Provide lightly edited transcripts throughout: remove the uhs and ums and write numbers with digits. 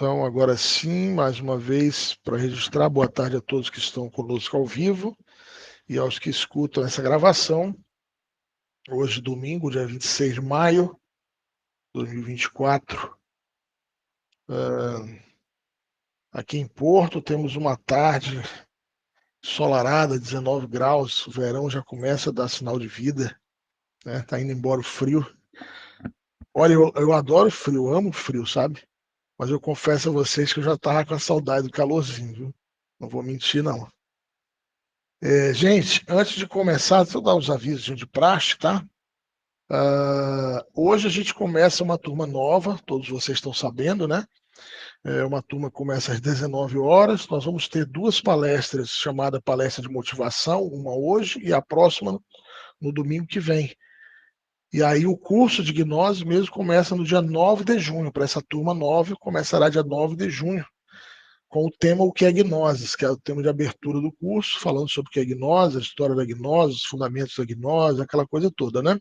Então, agora sim, mais uma vez, para registrar, boa tarde a todos que estão conosco ao vivo e aos que escutam essa gravação. Hoje, domingo, dia 26 de maio de 2024. Aqui em Porto, temos uma tarde ensolarada, 19 graus. O verão já começa a dar sinal de vida, né? Tá indo embora o frio. Olha, eu adoro frio, amo frio, sabe? Mas eu confesso a vocês que eu já estava com a saudade do calorzinho, viu? Não vou mentir, não. Gente, antes de começar, deixa eu dar os avisos de praxe, tá? Hoje a gente começa uma turma nova, todos vocês estão sabendo, né? Uma turma começa às 19 horas. Nós vamos ter duas palestras, chamada palestra de motivação, uma hoje e a próxima no domingo que vem. E aí o curso de gnose mesmo começa no dia 9 de junho. Para essa turma nova, começará dia 9 de junho, com o tema O que é Gnose, que é o tema de abertura do curso, falando sobre o que é gnose, a história da gnose, os fundamentos da gnose, aquela coisa toda, né?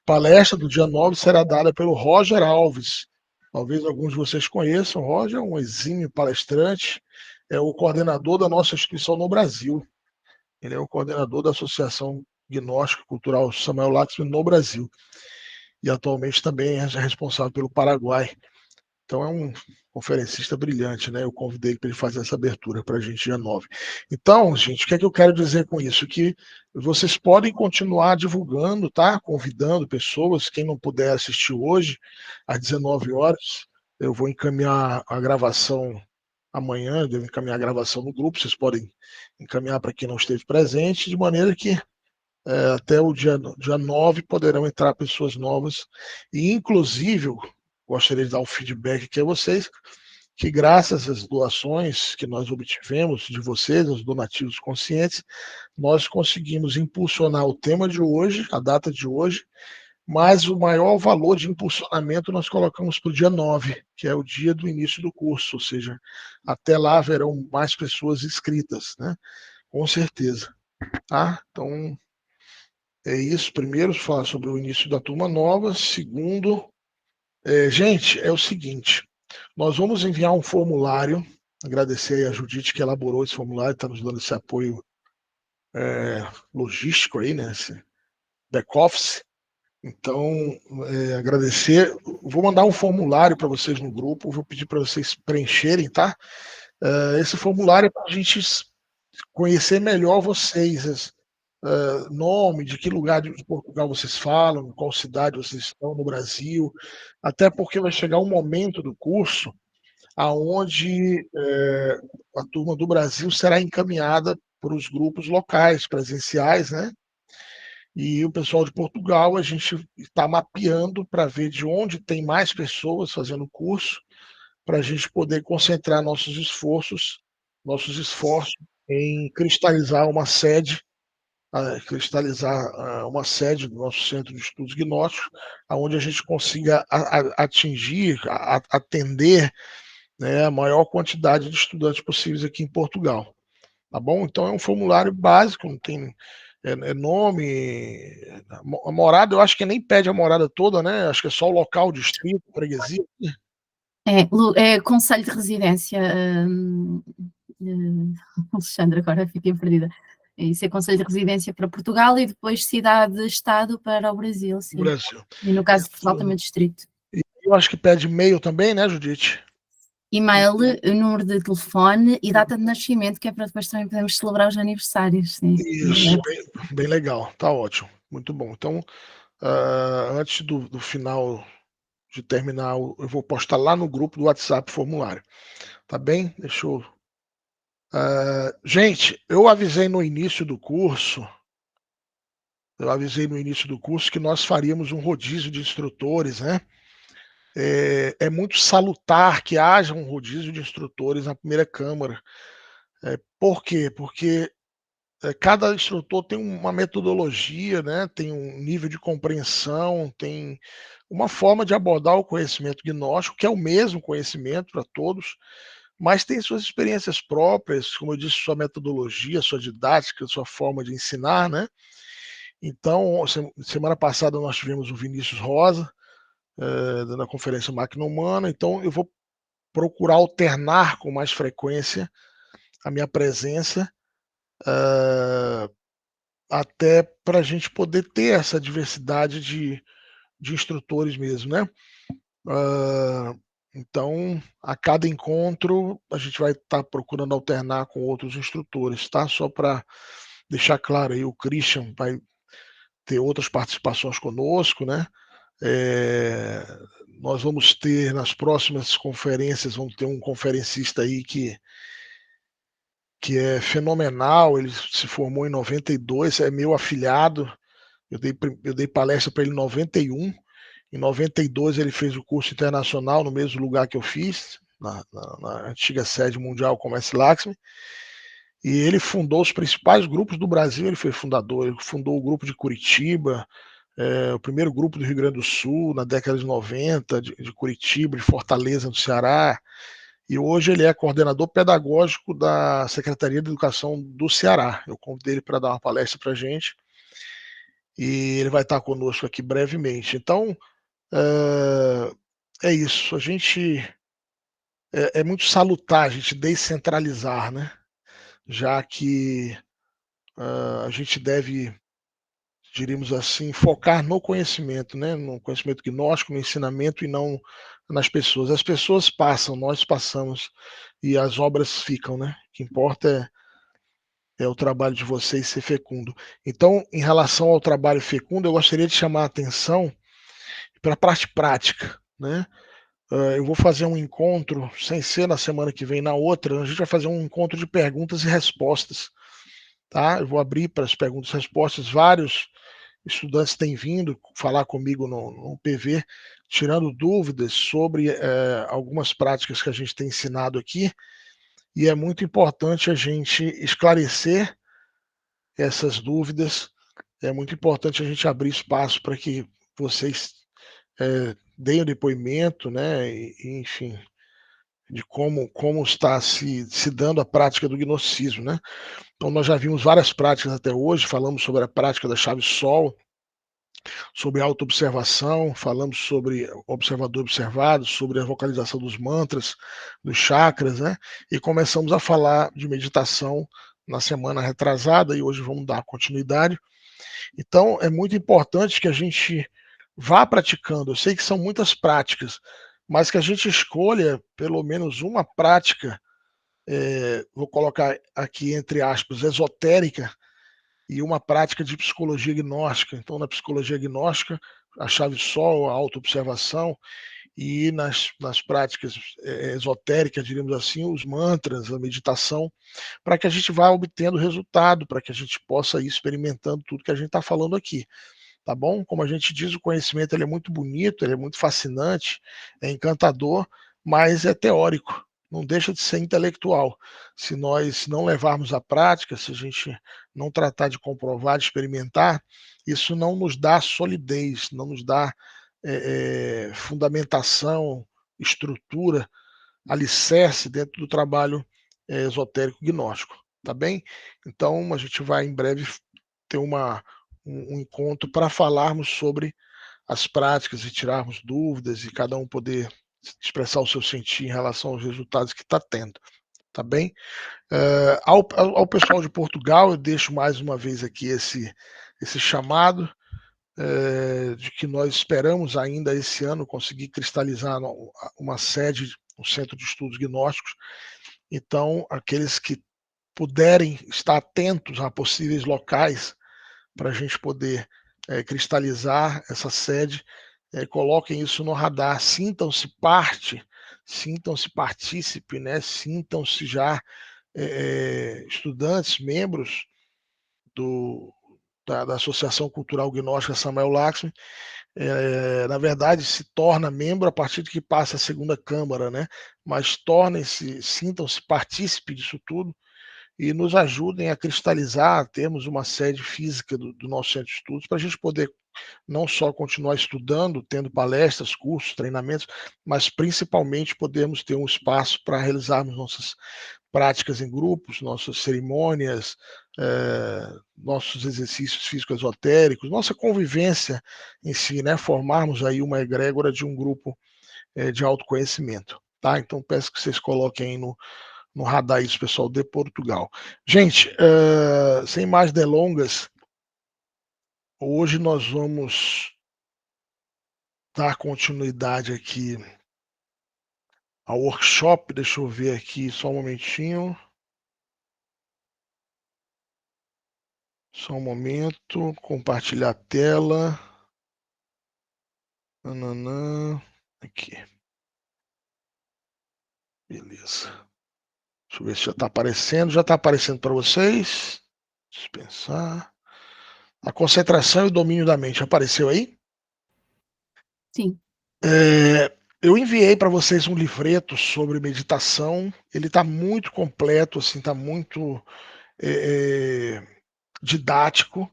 Palestra do dia 9 será dada pelo Roger Alves. Talvez alguns de vocês conheçam. O Roger é um exímio palestrante, é o coordenador da nossa instituição no Brasil. Ele é o coordenador da Associação Gnóstica Cultural Samuel Laxman no Brasil. E atualmente também é responsável pelo Paraguai. Então é um conferencista brilhante, né? Eu convidei para ele fazer essa abertura para a gente dia 9. Então, gente, o que é que eu quero dizer com isso? Que vocês podem continuar divulgando, tá? Convidando pessoas. Quem não puder assistir hoje, às 19 horas, eu vou encaminhar a gravação amanhã, eu devo encaminhar a gravação no grupo. Vocês podem encaminhar para quem não esteve presente, de maneira que até o dia 9 poderão entrar pessoas novas. E, inclusive, gostaria de dar um feedback aqui a vocês, que graças às doações que nós obtivemos de vocês, os donativos conscientes, nós conseguimos impulsionar o tema de hoje, a data de hoje, mas o maior valor de impulsionamento nós colocamos para o dia 9, que é o dia do início do curso, ou seja, até lá haverão mais pessoas inscritas, né? Com certeza. Tá? Então, é isso. Primeiro, falar sobre o início da turma nova. Segundo, gente, é o seguinte: nós vamos enviar um formulário. Agradecer aí a Judite que elaborou esse formulário, está nos dando esse apoio logístico aí, né? Esse back-office. Então, agradecer. Vou mandar um formulário para vocês no grupo, vou pedir para vocês preencherem, tá? Esse formulário é para a gente conhecer melhor vocês, nome, de que lugar de Portugal vocês falam, qual cidade vocês estão no Brasil, até porque vai chegar um momento do curso aonde a turma do Brasil será encaminhada para os grupos locais, presenciais, né? E o pessoal de Portugal, a gente está mapeando para ver de onde tem mais pessoas fazendo o curso, para a gente poder concentrar nossos esforços em cristalizar uma sede uma sede do nosso Centro de Estudos Gnósticos, onde a gente consiga atingir, atender, né, a maior quantidade de estudantes possíveis aqui em Portugal. Tá bom? Então é um formulário básico, não tem nome, a morada, eu acho que nem pede a morada toda, né? Acho que é só o local, distrito, freguesia. É conselho de residência, Alexandre, agora fiquei perdida. Isso é conselho de residência para Portugal e depois cidade-estado para o Brasil, sim. Brasil. E no caso de Portugal também distrito. Eu acho que pede e-mail também, né, Judite? E-mail, número de telefone e data de nascimento, que é para depois também podermos celebrar os aniversários. Sim. Isso, bem legal, tá ótimo, muito bom. Então, antes do final de terminar, eu vou postar lá no grupo do WhatsApp o formulário. Tá bem? Deixa eu. Gente, eu avisei no início do curso. Que nós faríamos um rodízio de instrutores, né? É muito salutar que haja um rodízio de instrutores na primeira Câmara. Por quê? Porque cada instrutor tem uma metodologia, né? Tem um nível de compreensão, tem uma forma de abordar o conhecimento gnóstico, que é o mesmo conhecimento para todos, mas tem suas experiências próprias, como eu disse, sua metodologia, sua didática, sua forma de ensinar, né? Então, semana passada nós tivemos o Vinícius Rosa, dando a conferência Máquina Humana, então eu vou procurar alternar com mais frequência a minha presença, até para a gente poder ter essa diversidade de instrutores mesmo, né? Então, a cada encontro, a gente vai estar procurando alternar com outros instrutores, tá? Só para deixar claro aí, o Christian vai ter outras participações conosco, né? Nós vamos ter nas próximas conferências, vamos ter um conferencista aí que é fenomenal, ele se formou em 92, é meu afilhado, eu dei palestra para ele em 91, em 92 ele fez o curso internacional no mesmo lugar que eu fiz, na antiga sede mundial Comércio Laxmi, e ele fundou os principais grupos do Brasil, ele foi fundador, ele fundou o grupo de Curitiba, o primeiro grupo do Rio Grande do Sul, na década de 90, de Curitiba, de Fortaleza, no Ceará, e hoje ele é coordenador pedagógico da Secretaria de Educação do Ceará. Eu convidei ele para dar uma palestra para a gente, e ele vai estar conosco aqui brevemente. Então, é isso. A gente é muito salutar a gente descentralizar, né? Já que a gente deve, diríamos assim, focar no conhecimento, né? No conhecimento gnóstico, no ensinamento e não nas pessoas. As pessoas passam, nós passamos e as obras ficam, né? O que importa é o trabalho de vocês ser fecundo. Então, em relação ao trabalho fecundo, eu gostaria de chamar a atenção para a parte prática, né? Eu vou fazer um encontro, sem ser na semana que vem, na outra, a gente vai fazer um encontro de perguntas e respostas, tá? Eu vou abrir para as perguntas e respostas, vários estudantes têm vindo falar comigo no PV, tirando dúvidas sobre algumas práticas que a gente tem ensinado aqui, e é muito importante a gente esclarecer essas dúvidas, é muito importante a gente abrir espaço para que vocês deem o depoimento, né, e, enfim, de como está se dando a prática do gnosticismo, né? Então nós já vimos várias práticas até hoje, falamos sobre a prática da chave sol, sobre autoobservação, falamos sobre observador observado, sobre a vocalização dos mantras, dos chakras, né? E começamos a falar de meditação na semana retrasada e hoje vamos dar continuidade. Então é muito importante que a gente vá praticando. Eu sei que são muitas práticas, mas que a gente escolha pelo menos uma prática, vou colocar aqui entre aspas, esotérica, e uma prática de psicologia gnóstica. Então, na psicologia gnóstica, a chave sol, a autoobservação, e nas práticas esotéricas, diríamos assim, os mantras, a meditação, para que a gente vá obtendo resultado, para que a gente possa ir experimentando tudo que a gente está falando aqui. Tá bom? Como a gente diz, o conhecimento ele é muito bonito, ele é muito fascinante, é encantador, mas é teórico, não deixa de ser intelectual. Se nós não levarmos à prática, se a gente não tratar de comprovar, de experimentar, isso não nos dá solidez, não nos dá fundamentação, estrutura, alicerce dentro do trabalho esotérico gnóstico, tá bem? Então a gente vai em breve ter um encontro para falarmos sobre as práticas e tirarmos dúvidas e cada um poder expressar o seu sentir em relação aos resultados que está tendo, tá bem? Ao pessoal de Portugal, eu deixo mais uma vez aqui esse chamado de que nós esperamos ainda esse ano conseguir cristalizar uma sede, um centro de estudos gnósticos. Então, aqueles que puderem estar atentos a possíveis locais para a gente poder cristalizar essa sede, coloquem isso no radar, sintam-se parte, sintam-se partícipe, né? Sintam-se já estudantes, membros da Associação Cultural Gnóstica Samuel Laxmi. Na verdade, se torna membro a partir de que passa a segunda Câmara, né? Mas tornem-se, sintam-se partícipe disso tudo, e nos ajudem a cristalizar, termos uma sede física do nosso centro de estudos, para a gente poder não só continuar estudando, tendo palestras, cursos, treinamentos, mas principalmente podermos ter um espaço para realizarmos nossas práticas em grupos, nossas cerimônias, nossos exercícios físicos esotéricos, nossa convivência em si, né? Formarmos aí uma egrégora de um grupo de autoconhecimento. tá? Então peço que vocês coloquem aí no radar isso, pessoal de Portugal. Gente, sem mais delongas, hoje nós vamos dar continuidade aqui ao workshop. Deixa eu ver aqui só um momentinho. Só um momento, compartilhar a tela. Nananã. Aqui. Beleza. Deixa eu ver se já está aparecendo. Já está aparecendo para vocês. Dispensar. A concentração e o domínio da mente. Apareceu aí? Sim. Eu enviei para vocês um livreto sobre meditação. Ele está muito completo, assim, está muito didático.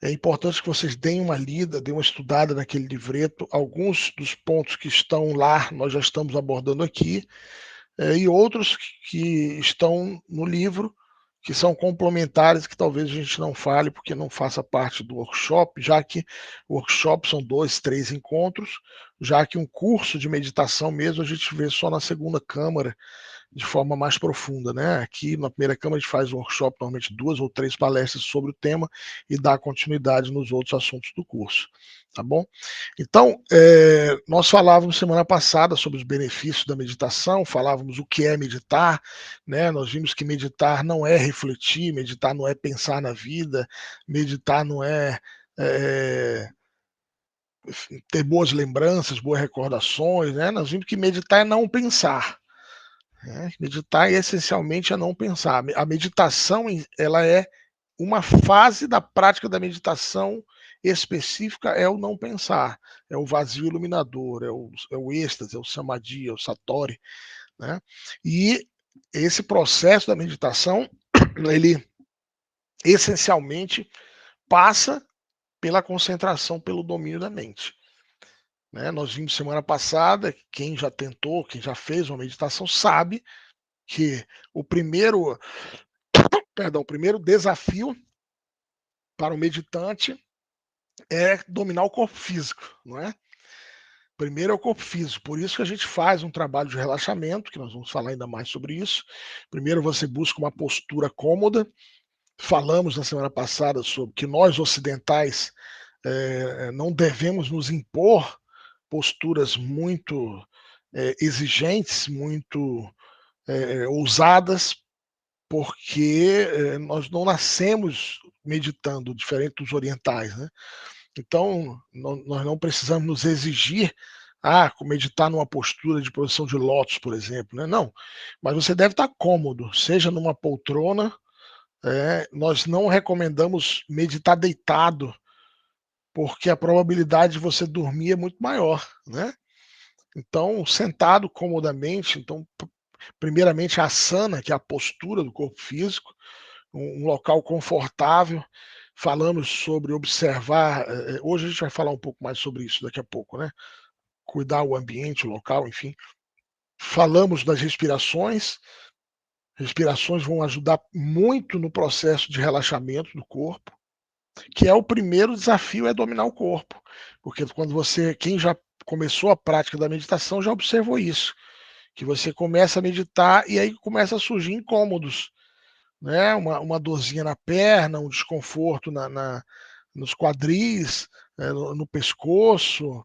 É importante que vocês deem uma lida, deem uma estudada naquele livreto. Alguns dos pontos que estão lá nós já estamos abordando aqui, e outros que estão no livro, que são complementares, que talvez a gente não fale porque não faça parte do workshop, já que o workshop são 2, 3 encontros, já que um curso de meditação mesmo a gente vê só na segunda câmara, de forma mais profunda, né? Aqui na primeira câmara a gente faz um workshop, normalmente 2 ou 3 palestras sobre o tema e dá continuidade nos outros assuntos do curso, tá bom? Então, nós falávamos semana passada sobre os benefícios da meditação, falávamos o que é meditar, né? Nós vimos que meditar não é refletir, meditar não é pensar na vida, meditar não é ter boas lembranças, boas recordações, né? Nós vimos que meditar é não pensar. Meditar essencialmente é não pensar. A meditação ela é uma fase da prática da meditação específica, é o não pensar, é o vazio iluminador, é o êxtase, é o samadhi, é o satori, né? E esse processo da meditação, ele essencialmente passa pela concentração, pelo domínio da mente. Né? Nós vimos semana passada, quem já tentou, quem já fez uma meditação sabe que o primeiro desafio para o meditante é dominar o corpo físico, não é? Primeiro é o corpo físico, por isso que a gente faz um trabalho de relaxamento, que nós vamos falar ainda mais sobre isso. Primeiro você busca uma postura cômoda. Falamos na semana passada sobre que nós ocidentais não devemos nos impor posturas muito exigentes, muito ousadas, porque nós não nascemos meditando, diferente dos orientais, né? Então, nós não precisamos nos exigir meditar numa postura de posição de lótus, por exemplo, né? Não, mas você deve estar cômodo, seja numa poltrona. Nós não recomendamos meditar deitado, porque a probabilidade de você dormir é muito maior, né? Então, sentado comodamente, então, primeiramente a asana, que é a postura do corpo físico, um local confortável. Falamos sobre observar, hoje a gente vai falar um pouco mais sobre isso daqui a pouco, né? Cuidar o ambiente, o local, enfim. Falamos das respirações. Respirações vão ajudar muito no processo de relaxamento do corpo, que é o primeiro desafio, é dominar o corpo. Porque quem já começou a prática da meditação já observou isso, que você começa a meditar e aí começa a surgir incômodos, né? Uma dorzinha na perna, um desconforto nos quadris, no pescoço,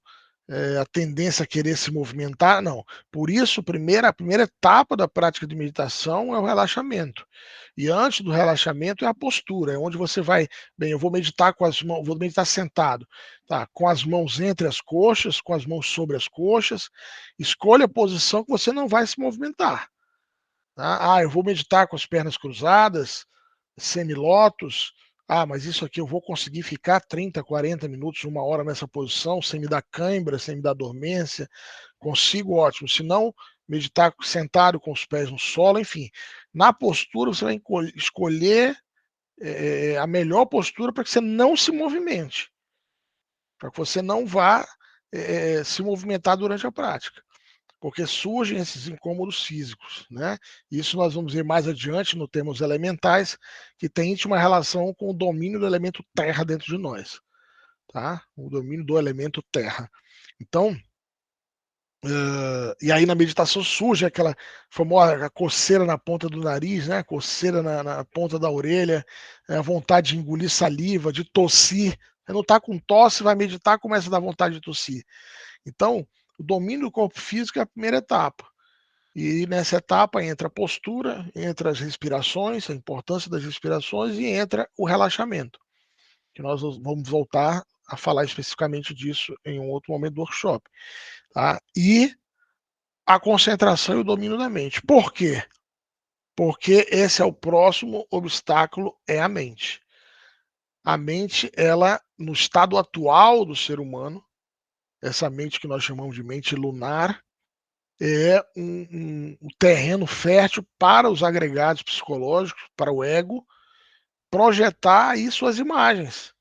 a tendência a querer se movimentar, não. Por isso, a primeira etapa da prática de meditação é o relaxamento. E antes do relaxamento é a postura, é onde você vai, eu vou meditar com as mãos, vou meditar sentado, tá? Com as mãos entre as coxas, com as mãos sobre as coxas. Escolha a posição que você não vai se movimentar. Tá? Eu vou meditar com as pernas cruzadas, semilótus. Mas isso aqui eu vou conseguir ficar 30, 40 minutos, 1 hora nessa posição, sem me dar cãibra, sem me dar dormência. Consigo, ótimo. Se não, meditar sentado com os pés no solo, enfim. Na postura, você vai escolher a melhor postura para que você não se movimente, para que você não vá se movimentar durante a prática, porque surgem esses incômodos físicos, né? Isso nós vamos ver mais adiante no termos elementais, que tem íntima relação com o domínio do elemento terra dentro de nós, tá? O domínio do elemento terra. Então, E aí na meditação surge aquela famosa coceira na ponta do nariz, né? Coceira na ponta da orelha, a vontade de engolir saliva, de tossir. Você não está com tosse, vai meditar, começa a dar vontade de tossir. Então, o domínio do corpo físico é a primeira etapa. E nessa etapa entra a postura, entra as respirações, a importância das respirações e entra o relaxamento, que nós vamos voltar a falar especificamente disso em um outro momento do workshop. Tá? E a concentração e o domínio da mente. Por quê? Porque esse é o próximo obstáculo, é a mente. A mente, ela, no estado atual do ser humano, essa mente que nós chamamos de mente lunar, é um terreno fértil para os agregados psicológicos, para o ego, projetar aí suas imagens.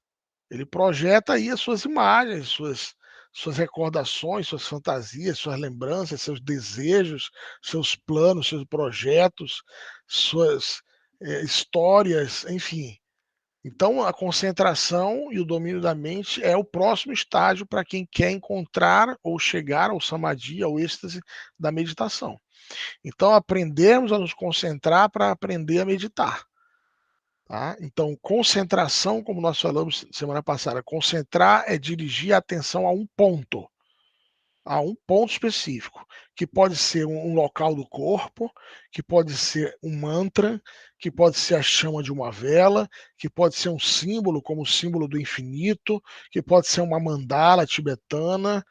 Ele projeta aí as suas imagens, suas recordações, suas fantasias, suas lembranças, seus desejos, seus planos, seus projetos, suas histórias, enfim. Então, a concentração e o domínio da mente é o próximo estágio para quem quer encontrar ou chegar ao samadhi, ao êxtase da meditação. Então, aprendemos a nos concentrar para aprender a meditar. Tá? Então, concentração, como nós falamos semana passada, concentrar é dirigir a atenção a um ponto específico, que pode ser um local do corpo, que pode ser um mantra, que pode ser a chama de uma vela, que pode ser um símbolo, como o símbolo do infinito, que pode ser uma mandala tibetana,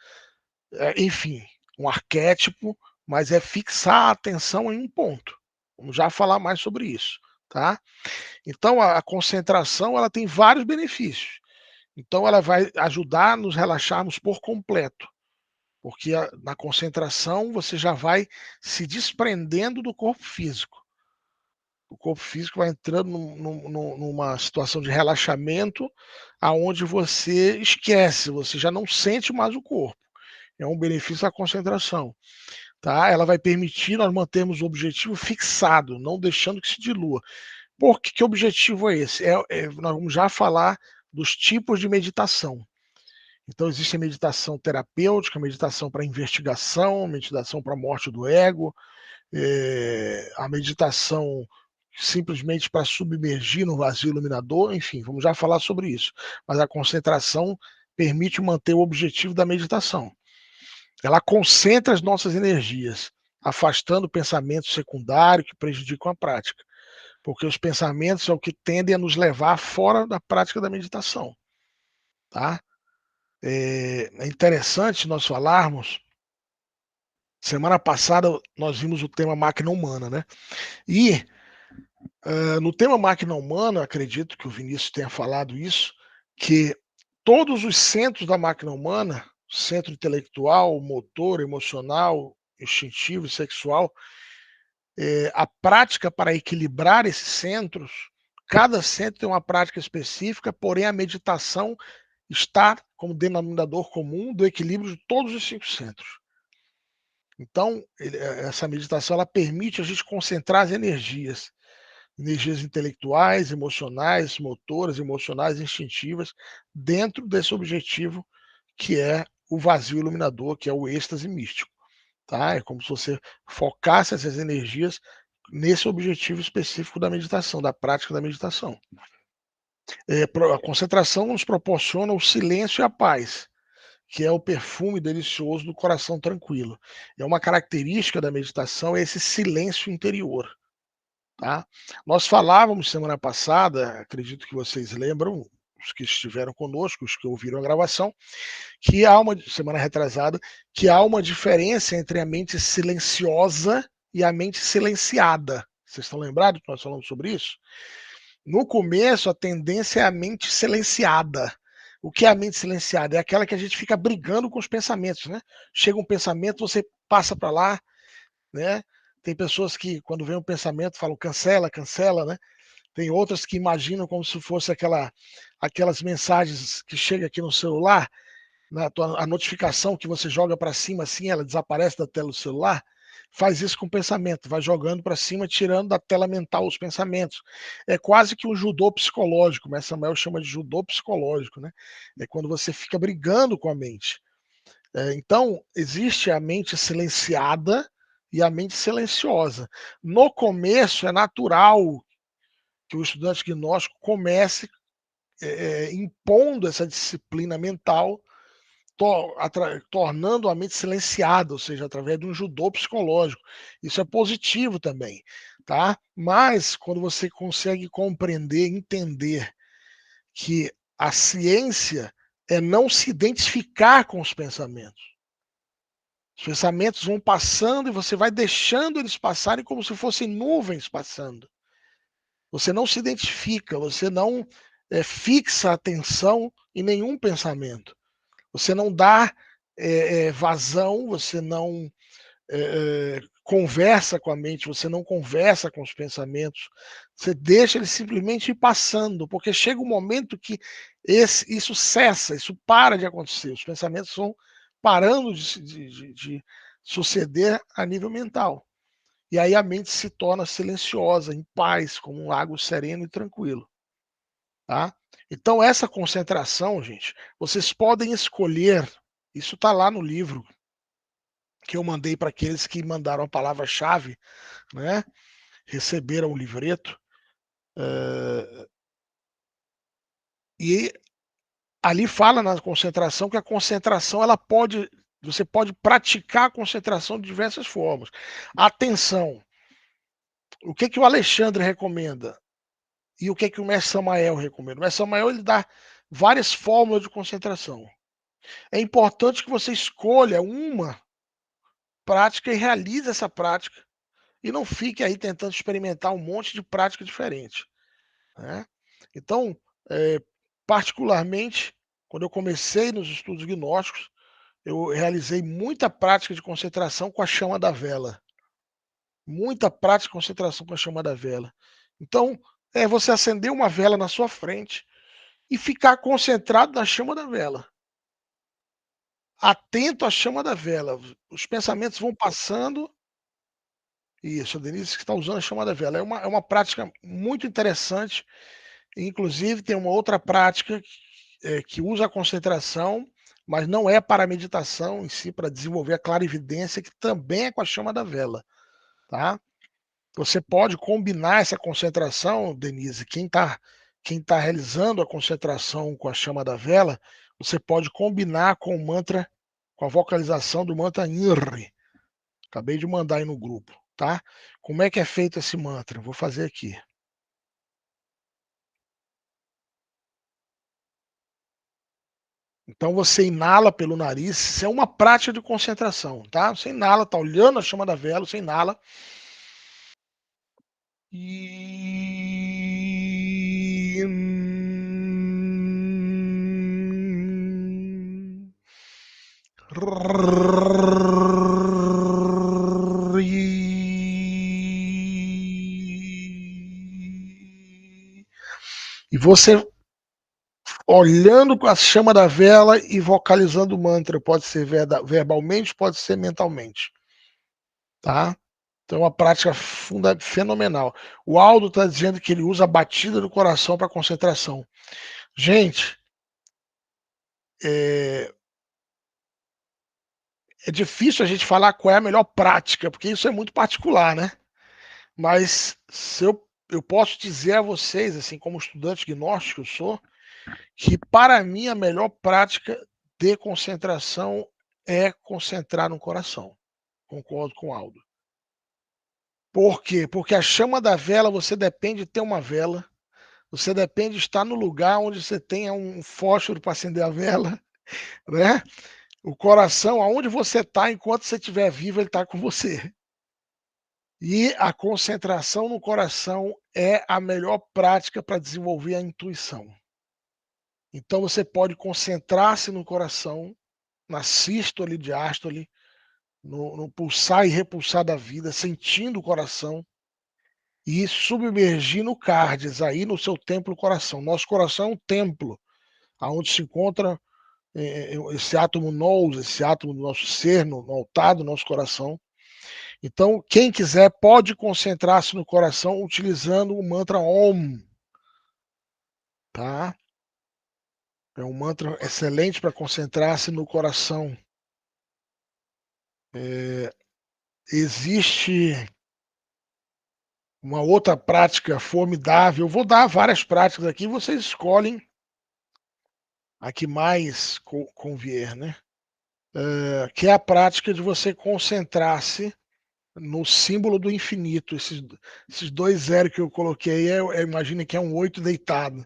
enfim, um arquétipo, mas é fixar a atenção em um ponto. Vamos já falar mais sobre isso, tá? Então, a concentração ela tem vários benefícios. Então, ela vai ajudar a nos relaxarmos por completo, porque na concentração você já vai se desprendendo do corpo físico. O corpo físico vai entrando numa situação de relaxamento, aonde você esquece, você já não sente mais o corpo. É um benefício da concentração. Tá? Ela vai permitir nós mantermos o objetivo fixado, não deixando que se dilua. Por que objetivo é esse? Nós vamos já falar dos tipos de meditação. Então, existe a meditação terapêutica, a meditação para investigação, a meditação para a morte do ego, a meditação simplesmente para submergir no vazio iluminador, enfim, vamos já falar sobre isso. Mas a concentração permite manter o objetivo da meditação. Ela concentra as nossas energias, afastando pensamentos secundários que prejudicam a prática. Porque os pensamentos são o que tendem a nos levar fora da prática da meditação. Tá? É interessante nós falarmos. Semana passada nós vimos o tema máquina humana, né? E no tema máquina humana, acredito que o Vinícius tenha falado isso, que todos os centros da máquina humana, centro intelectual, motor, emocional, instintivo e sexual, a prática para equilibrar esses centros, cada centro tem uma prática específica, porém a meditação está como denominador comum do equilíbrio de todos os 5 centros. Então, essa meditação ela permite a gente concentrar as energias intelectuais, emocionais, motoras, emocionais, instintivas, dentro desse objetivo que é o vazio iluminador, que é o êxtase místico. Tá? É como se você focasse essas energias nesse objetivo específico da meditação, da prática da meditação. A concentração nos proporciona o silêncio e a paz, que é o perfume delicioso do coração tranquilo. É uma característica da meditação esse silêncio interior. Tá? Nós falávamos semana passada, acredito que vocês lembram, os que estiveram conosco, os que ouviram a gravação, que há uma semana retrasada, que há uma diferença entre a mente silenciosa e a mente silenciada. Vocês estão lembrados que nós falamos sobre isso? No começo, a tendência é a mente silenciada. O que é a mente silenciada? É aquela que a gente fica brigando com os pensamentos, né? Chega um pensamento, você passa para lá, né? Tem pessoas que, quando vem um pensamento, falam cancela, cancela, né? Tem outras que imaginam como se fosse aquelas mensagens que chegam aqui no celular, a notificação que você joga para cima assim, ela desaparece da tela do celular. Faz isso com o pensamento, vai jogando para cima, tirando da tela mental os pensamentos. É quase que um judô psicológico, mas Samuel chama de judô psicológico, né? É quando você fica brigando com a mente. Então, existe a mente silenciada e a mente silenciosa. No começo, é natural que o estudante gnóstico comece impondo essa disciplina mental, tornando a mente silenciada, ou seja, através de um judô psicológico. Isso é positivo também, tá? Mas quando você consegue compreender, entender que a ciência é não se identificar com os pensamentos. Os pensamentos vão passando e você vai deixando eles passarem como se fossem nuvens passando. Você não se identifica, você não fixa a atenção em nenhum pensamento. Você não dá vazão, você não conversa com a mente, você não conversa com os pensamentos, você deixa eles simplesmente ir passando, porque chega um momento que isso cessa, isso para de acontecer, os pensamentos vão parando de suceder a nível mental. E aí a mente se torna silenciosa, em paz, como um lago sereno e tranquilo. Tá? Então, essa concentração, gente, vocês podem escolher, isso está lá no livro que eu mandei para aqueles que mandaram a palavra-chave, né? Receberam o livreto. E ali fala na concentração que a concentração ela pode, você pode praticar a concentração de diversas formas. Atenção, o que o Alexandre recomenda e o que o mestre Samael recomenda? O mestre Samael ele dá várias fórmulas de concentração. É importante que você escolha uma prática e realize essa prática e não fique aí tentando experimentar um monte de prática diferente. Né? Então, particularmente, quando eu comecei nos estudos gnósticos, eu realizei muita prática de concentração com a chama da vela. Muita prática de concentração com a chama da vela. Então, é você acender uma vela na sua frente e ficar concentrado na chama da vela. Atento à chama da vela. Os pensamentos vão passando. Isso, a Denise que está usando a chama da vela. É uma prática muito interessante. Inclusive, tem uma outra prática que usa a concentração, mas não é para a meditação em si, para desenvolver a clarividência, que também é com a chama da vela. Tá? Você pode combinar essa concentração, Denise, quem tá realizando a concentração com a chama da vela, você pode combinar com o mantra, com a vocalização do mantra INRI. Acabei de mandar aí no grupo, tá? Como é que é feito esse mantra? Vou fazer aqui. Então você inala pelo nariz, isso é uma prática de concentração, tá? Você inala, tá olhando a chama da vela, você inala. E você olhando com a chama da vela e vocalizando o mantra, pode ser verbalmente, pode ser mentalmente, tá? Então é uma prática fenomenal. O Aldo está dizendo que ele usa a batida do coração para concentração. Gente, é difícil a gente falar qual é a melhor prática, porque isso é muito particular, né? Mas se eu posso dizer a vocês, assim, como estudante gnóstico que eu sou, que para mim a melhor prática de concentração é concentrar no coração. Concordo com o Aldo. Por quê? Porque a chama da vela, você depende de ter uma vela, você depende de estar no lugar onde você tenha um fósforo para acender a vela, né? O coração, aonde você está, enquanto você estiver vivo, ele está com você. E a concentração no coração é a melhor prática para desenvolver a intuição. Então você pode concentrar-se no coração, na sístole, diástole, no pulsar e repulsar da vida, sentindo o coração e submergir no cardes, aí no seu templo coração. Nosso coração é um templo, aonde se encontra esse átomo nous, esse átomo do nosso ser, no altar do nosso coração. Então, quem quiser pode concentrar-se no coração utilizando o mantra Om, tá? É um mantra excelente para concentrar-se no coração. Existe uma outra prática formidável. Eu vou dar várias práticas aqui, vocês escolhem a que mais convier, né? Que é a prática de você concentrar-se no símbolo do infinito. Esses dois zeros que eu coloquei, imagine que é um 8 deitado,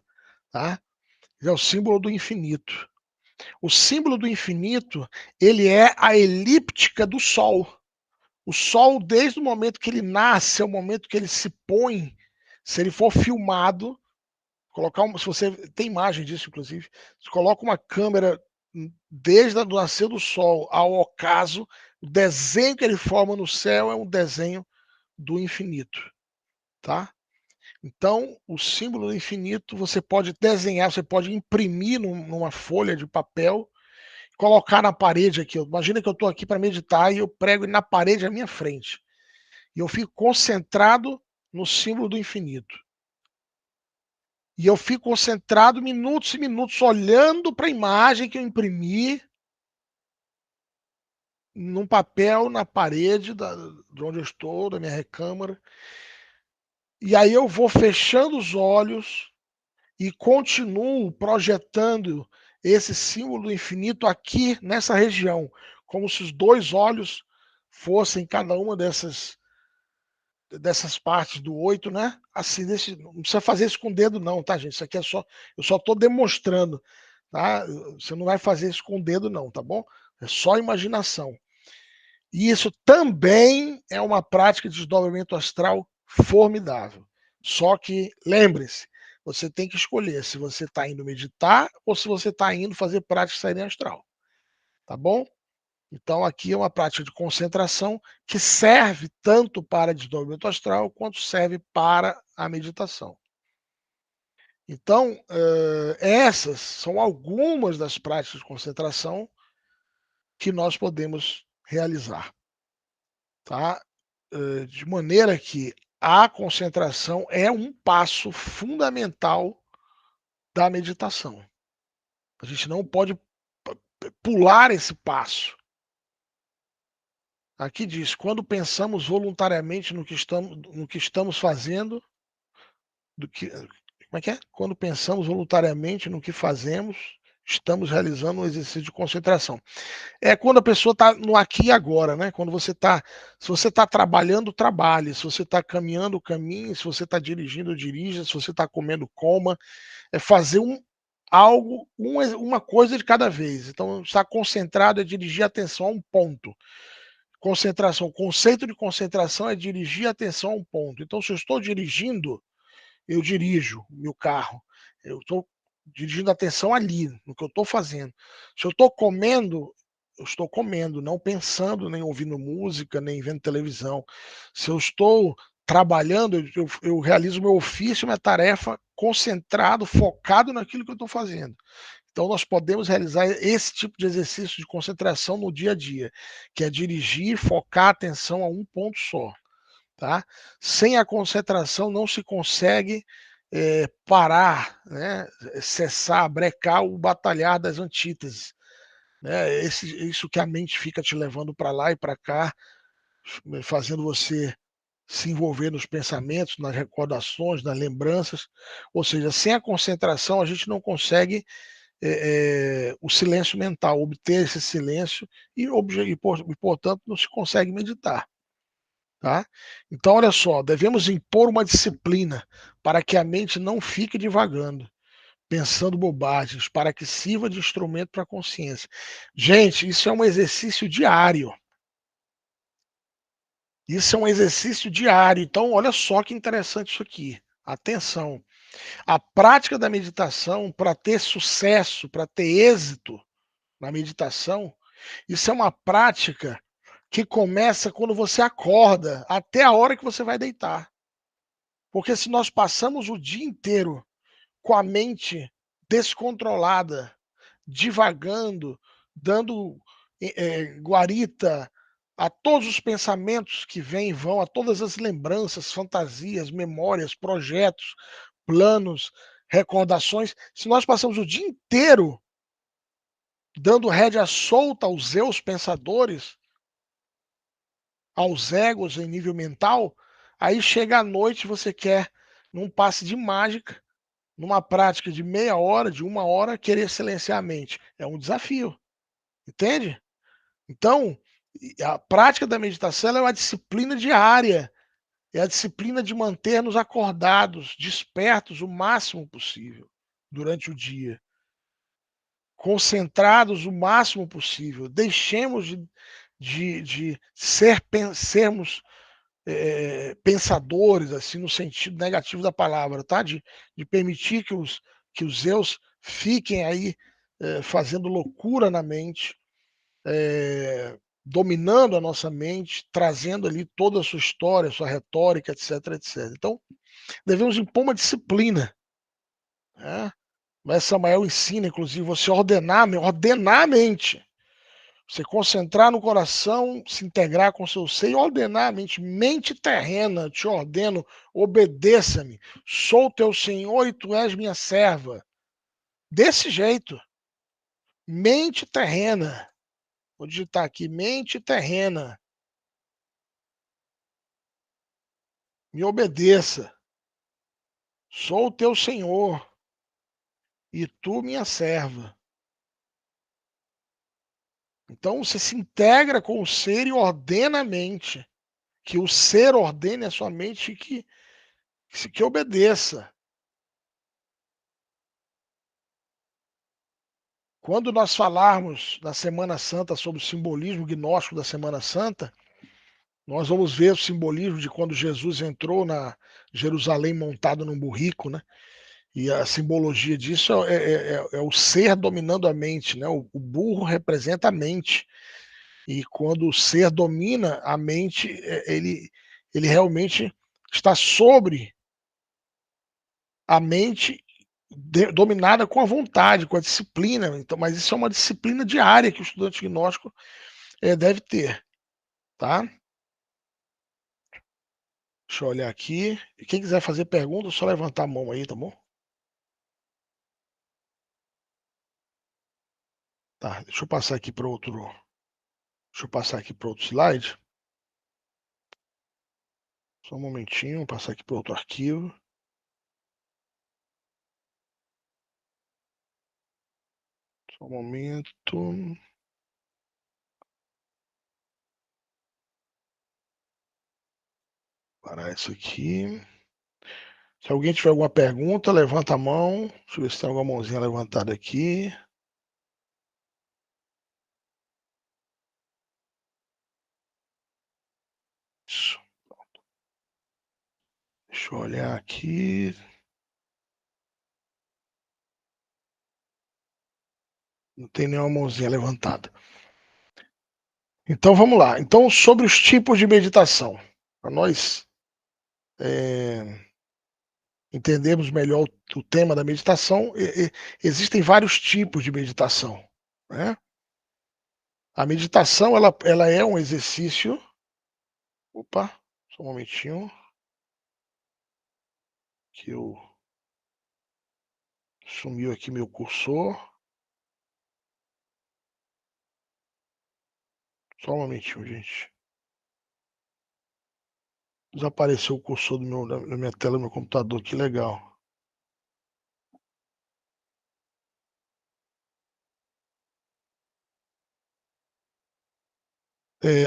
tá? É o símbolo do infinito. O símbolo do infinito, ele é a elíptica do Sol. O Sol, desde o momento que ele nasce, ao momento que ele se põe, se ele for filmado, se você tem imagem disso, inclusive, se coloca uma câmera desde o nascer do Sol ao ocaso, o desenho que ele forma no céu é um desenho do infinito, tá? Então, o símbolo do infinito você pode desenhar, você pode imprimir numa folha de papel, colocar na parede aqui. Imagina que eu estou aqui para meditar e eu prego na parede à minha frente. E eu fico concentrado no símbolo do infinito. E eu fico concentrado minutos e minutos olhando para a imagem que eu imprimi num papel na parede de onde eu estou, da minha recâmara. E aí eu vou fechando os olhos e continuo projetando esse símbolo do infinito aqui nessa região, como se os dois olhos fossem cada uma dessas partes do 8, né? Assim, não precisa fazer isso com o dedo, não, tá, gente? Isso aqui é só. Eu só estou demonstrando, tá? Você não vai fazer isso com o dedo, não, tá bom? É só imaginação. E isso também é uma prática de desdobramento astral formidável. Só que, lembre-se, você tem que escolher se você está indo meditar ou se você está indo fazer prática de saída astral. Tá bom? Então, aqui é uma prática de concentração que serve tanto para desdobramento astral quanto serve para a meditação. Então, essas são algumas das práticas de concentração que nós podemos realizar. Tá? De maneira que a concentração é um passo fundamental da meditação. A gente não pode pular esse passo. Aqui diz: quando pensamos voluntariamente no que estamos fazendo, como é que é? Quando pensamos voluntariamente no que fazemos, estamos realizando um exercício de concentração. É quando a pessoa está no aqui e agora, né? Quando você está, se você está trabalhando, trabalhe. Se você está caminhando, caminhe. Se você está dirigindo, dirija. Se você está comendo, coma. É fazer uma coisa de cada vez. Então, estar concentrado é dirigir a atenção a um ponto. Concentração, o conceito de concentração é dirigir a atenção a um ponto. Então, se eu estou dirigindo, eu dirijo o meu carro. Eu estou dirigindo a atenção ali, no que eu estou fazendo. Se eu estou comendo, eu estou comendo, não pensando, nem ouvindo música, nem vendo televisão. Se eu estou trabalhando, eu realizo meu ofício, minha tarefa, concentrado, focado naquilo que eu estou fazendo. Então, nós podemos realizar esse tipo de exercício de concentração no dia a dia, que é dirigir, focar a atenção a um ponto só. Tá? Sem a concentração não se consegue parar, né? Cessar, brecar o batalhar das antíteses. Né? Isso que a mente fica te levando para lá e para cá, fazendo você se envolver nos pensamentos, nas recordações, nas lembranças. Ou seja, sem a concentração a gente não consegue o silêncio mental, obter esse silêncio e, portanto, não se consegue meditar. Tá? Então, olha só, devemos impor uma disciplina para que a mente não fique divagando, pensando bobagens, para que sirva de instrumento para a consciência. Gente, isso é um exercício diário. Isso é um exercício diário. Então, olha só que interessante isso aqui. Atenção. A prática da meditação, para ter sucesso, para ter êxito na meditação, isso é uma prática que começa quando você acorda, até a hora que você vai deitar. Porque se nós passamos o dia inteiro com a mente descontrolada, divagando, dando guarita a todos os pensamentos que vêm e vão, a todas as lembranças, fantasias, memórias, projetos, planos, recordações, se nós passamos o dia inteiro dando rédea solta aos eus pensadores, aos egos em nível mental, aí chega à noite você quer, num passe de mágica, numa prática de meia hora, de 1 hora, querer silenciar a mente. É um desafio, entende? Então, a prática da meditação é uma disciplina diária, é a disciplina de manter-nos acordados, despertos o máximo possível durante o dia, concentrados o máximo possível. Deixemos de sermos pensadores, assim, no sentido negativo da palavra, tá? De permitir que os eus fiquem aí fazendo loucura na mente, dominando a nossa mente, trazendo ali toda a sua história, sua retórica, etc, etc. Então, devemos impor uma disciplina, né? Mas Samael ensina, inclusive, você ordenar a mente. Você concentrar no coração, se integrar com seu ser e ordenar a mente. Mente terrena, te ordeno, obedeça-me. Sou teu Senhor e tu és minha serva. Desse jeito. Mente terrena. Vou digitar aqui, mente terrena. Me obedeça. Sou teu Senhor e tu minha serva. Então você se integra com o ser e ordena a mente. Que o ser ordene a sua mente e que obedeça. Quando nós falarmos na Semana Santa sobre o simbolismo gnóstico da Semana Santa, nós vamos ver o simbolismo de quando Jesus entrou na Jerusalém montado num burrico, né? E a simbologia disso é o ser dominando a mente, né? O burro representa a mente. E quando o ser domina a mente, ele realmente está sobre a mente dominada com a vontade, com a disciplina. Então, mas isso é uma disciplina diária que o estudante gnóstico deve ter, tá? Deixa eu olhar aqui. E quem quiser fazer pergunta, é só levantar a mão aí, tá bom? Tá, deixa eu passar aqui para outro. Deixa eu passar aqui para outro slide. Só um momentinho, passar aqui para outro arquivo. Só um momento. Parar isso aqui. Se alguém tiver alguma pergunta, levanta a mão. Deixa eu ver se tem alguma mãozinha levantada aqui. Isso. Deixa eu olhar aqui. Não tem nenhuma mãozinha levantada. Então vamos lá. Então, sobre os tipos de meditação. Para nós entendermos melhor o tema da meditação, existem vários tipos de meditação, né? A meditação ela é um exercício. Opa, só um momentinho. Que eu sumiu aqui meu cursor. Só um momentinho, gente. Desapareceu o cursor da minha tela do meu computador, que legal.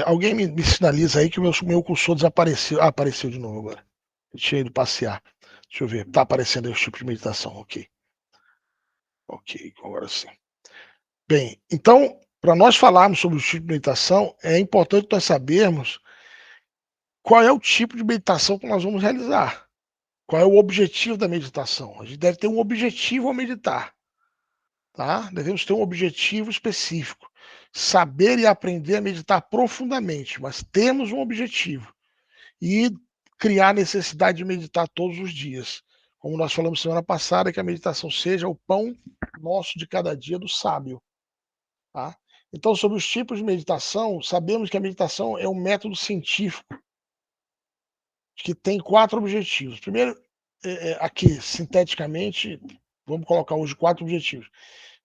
Alguém me sinaliza aí que o meu cursor desapareceu. Ah, apareceu de novo agora. Eu tinha ido passear. Deixa eu ver. Tá aparecendo aí os tipos de meditação. Ok. Ok, agora sim. Bem, então, para nós falarmos sobre o tipo de meditação, é importante nós sabermos qual é o tipo de meditação que nós vamos realizar. Qual é o objetivo da meditação? A gente deve ter um objetivo ao meditar, tá? Devemos ter um objetivo específico. Saber e aprender a meditar profundamente, mas temos um objetivo. E criar a necessidade de meditar todos os dias. Como nós falamos semana passada, que a meditação seja o pão nosso de cada dia do sábio. Tá? Então, sobre os tipos de meditação, sabemos que a meditação é um método científico que tem 4 objetivos. Primeiro, aqui, sinteticamente, vamos colocar hoje 4 objetivos.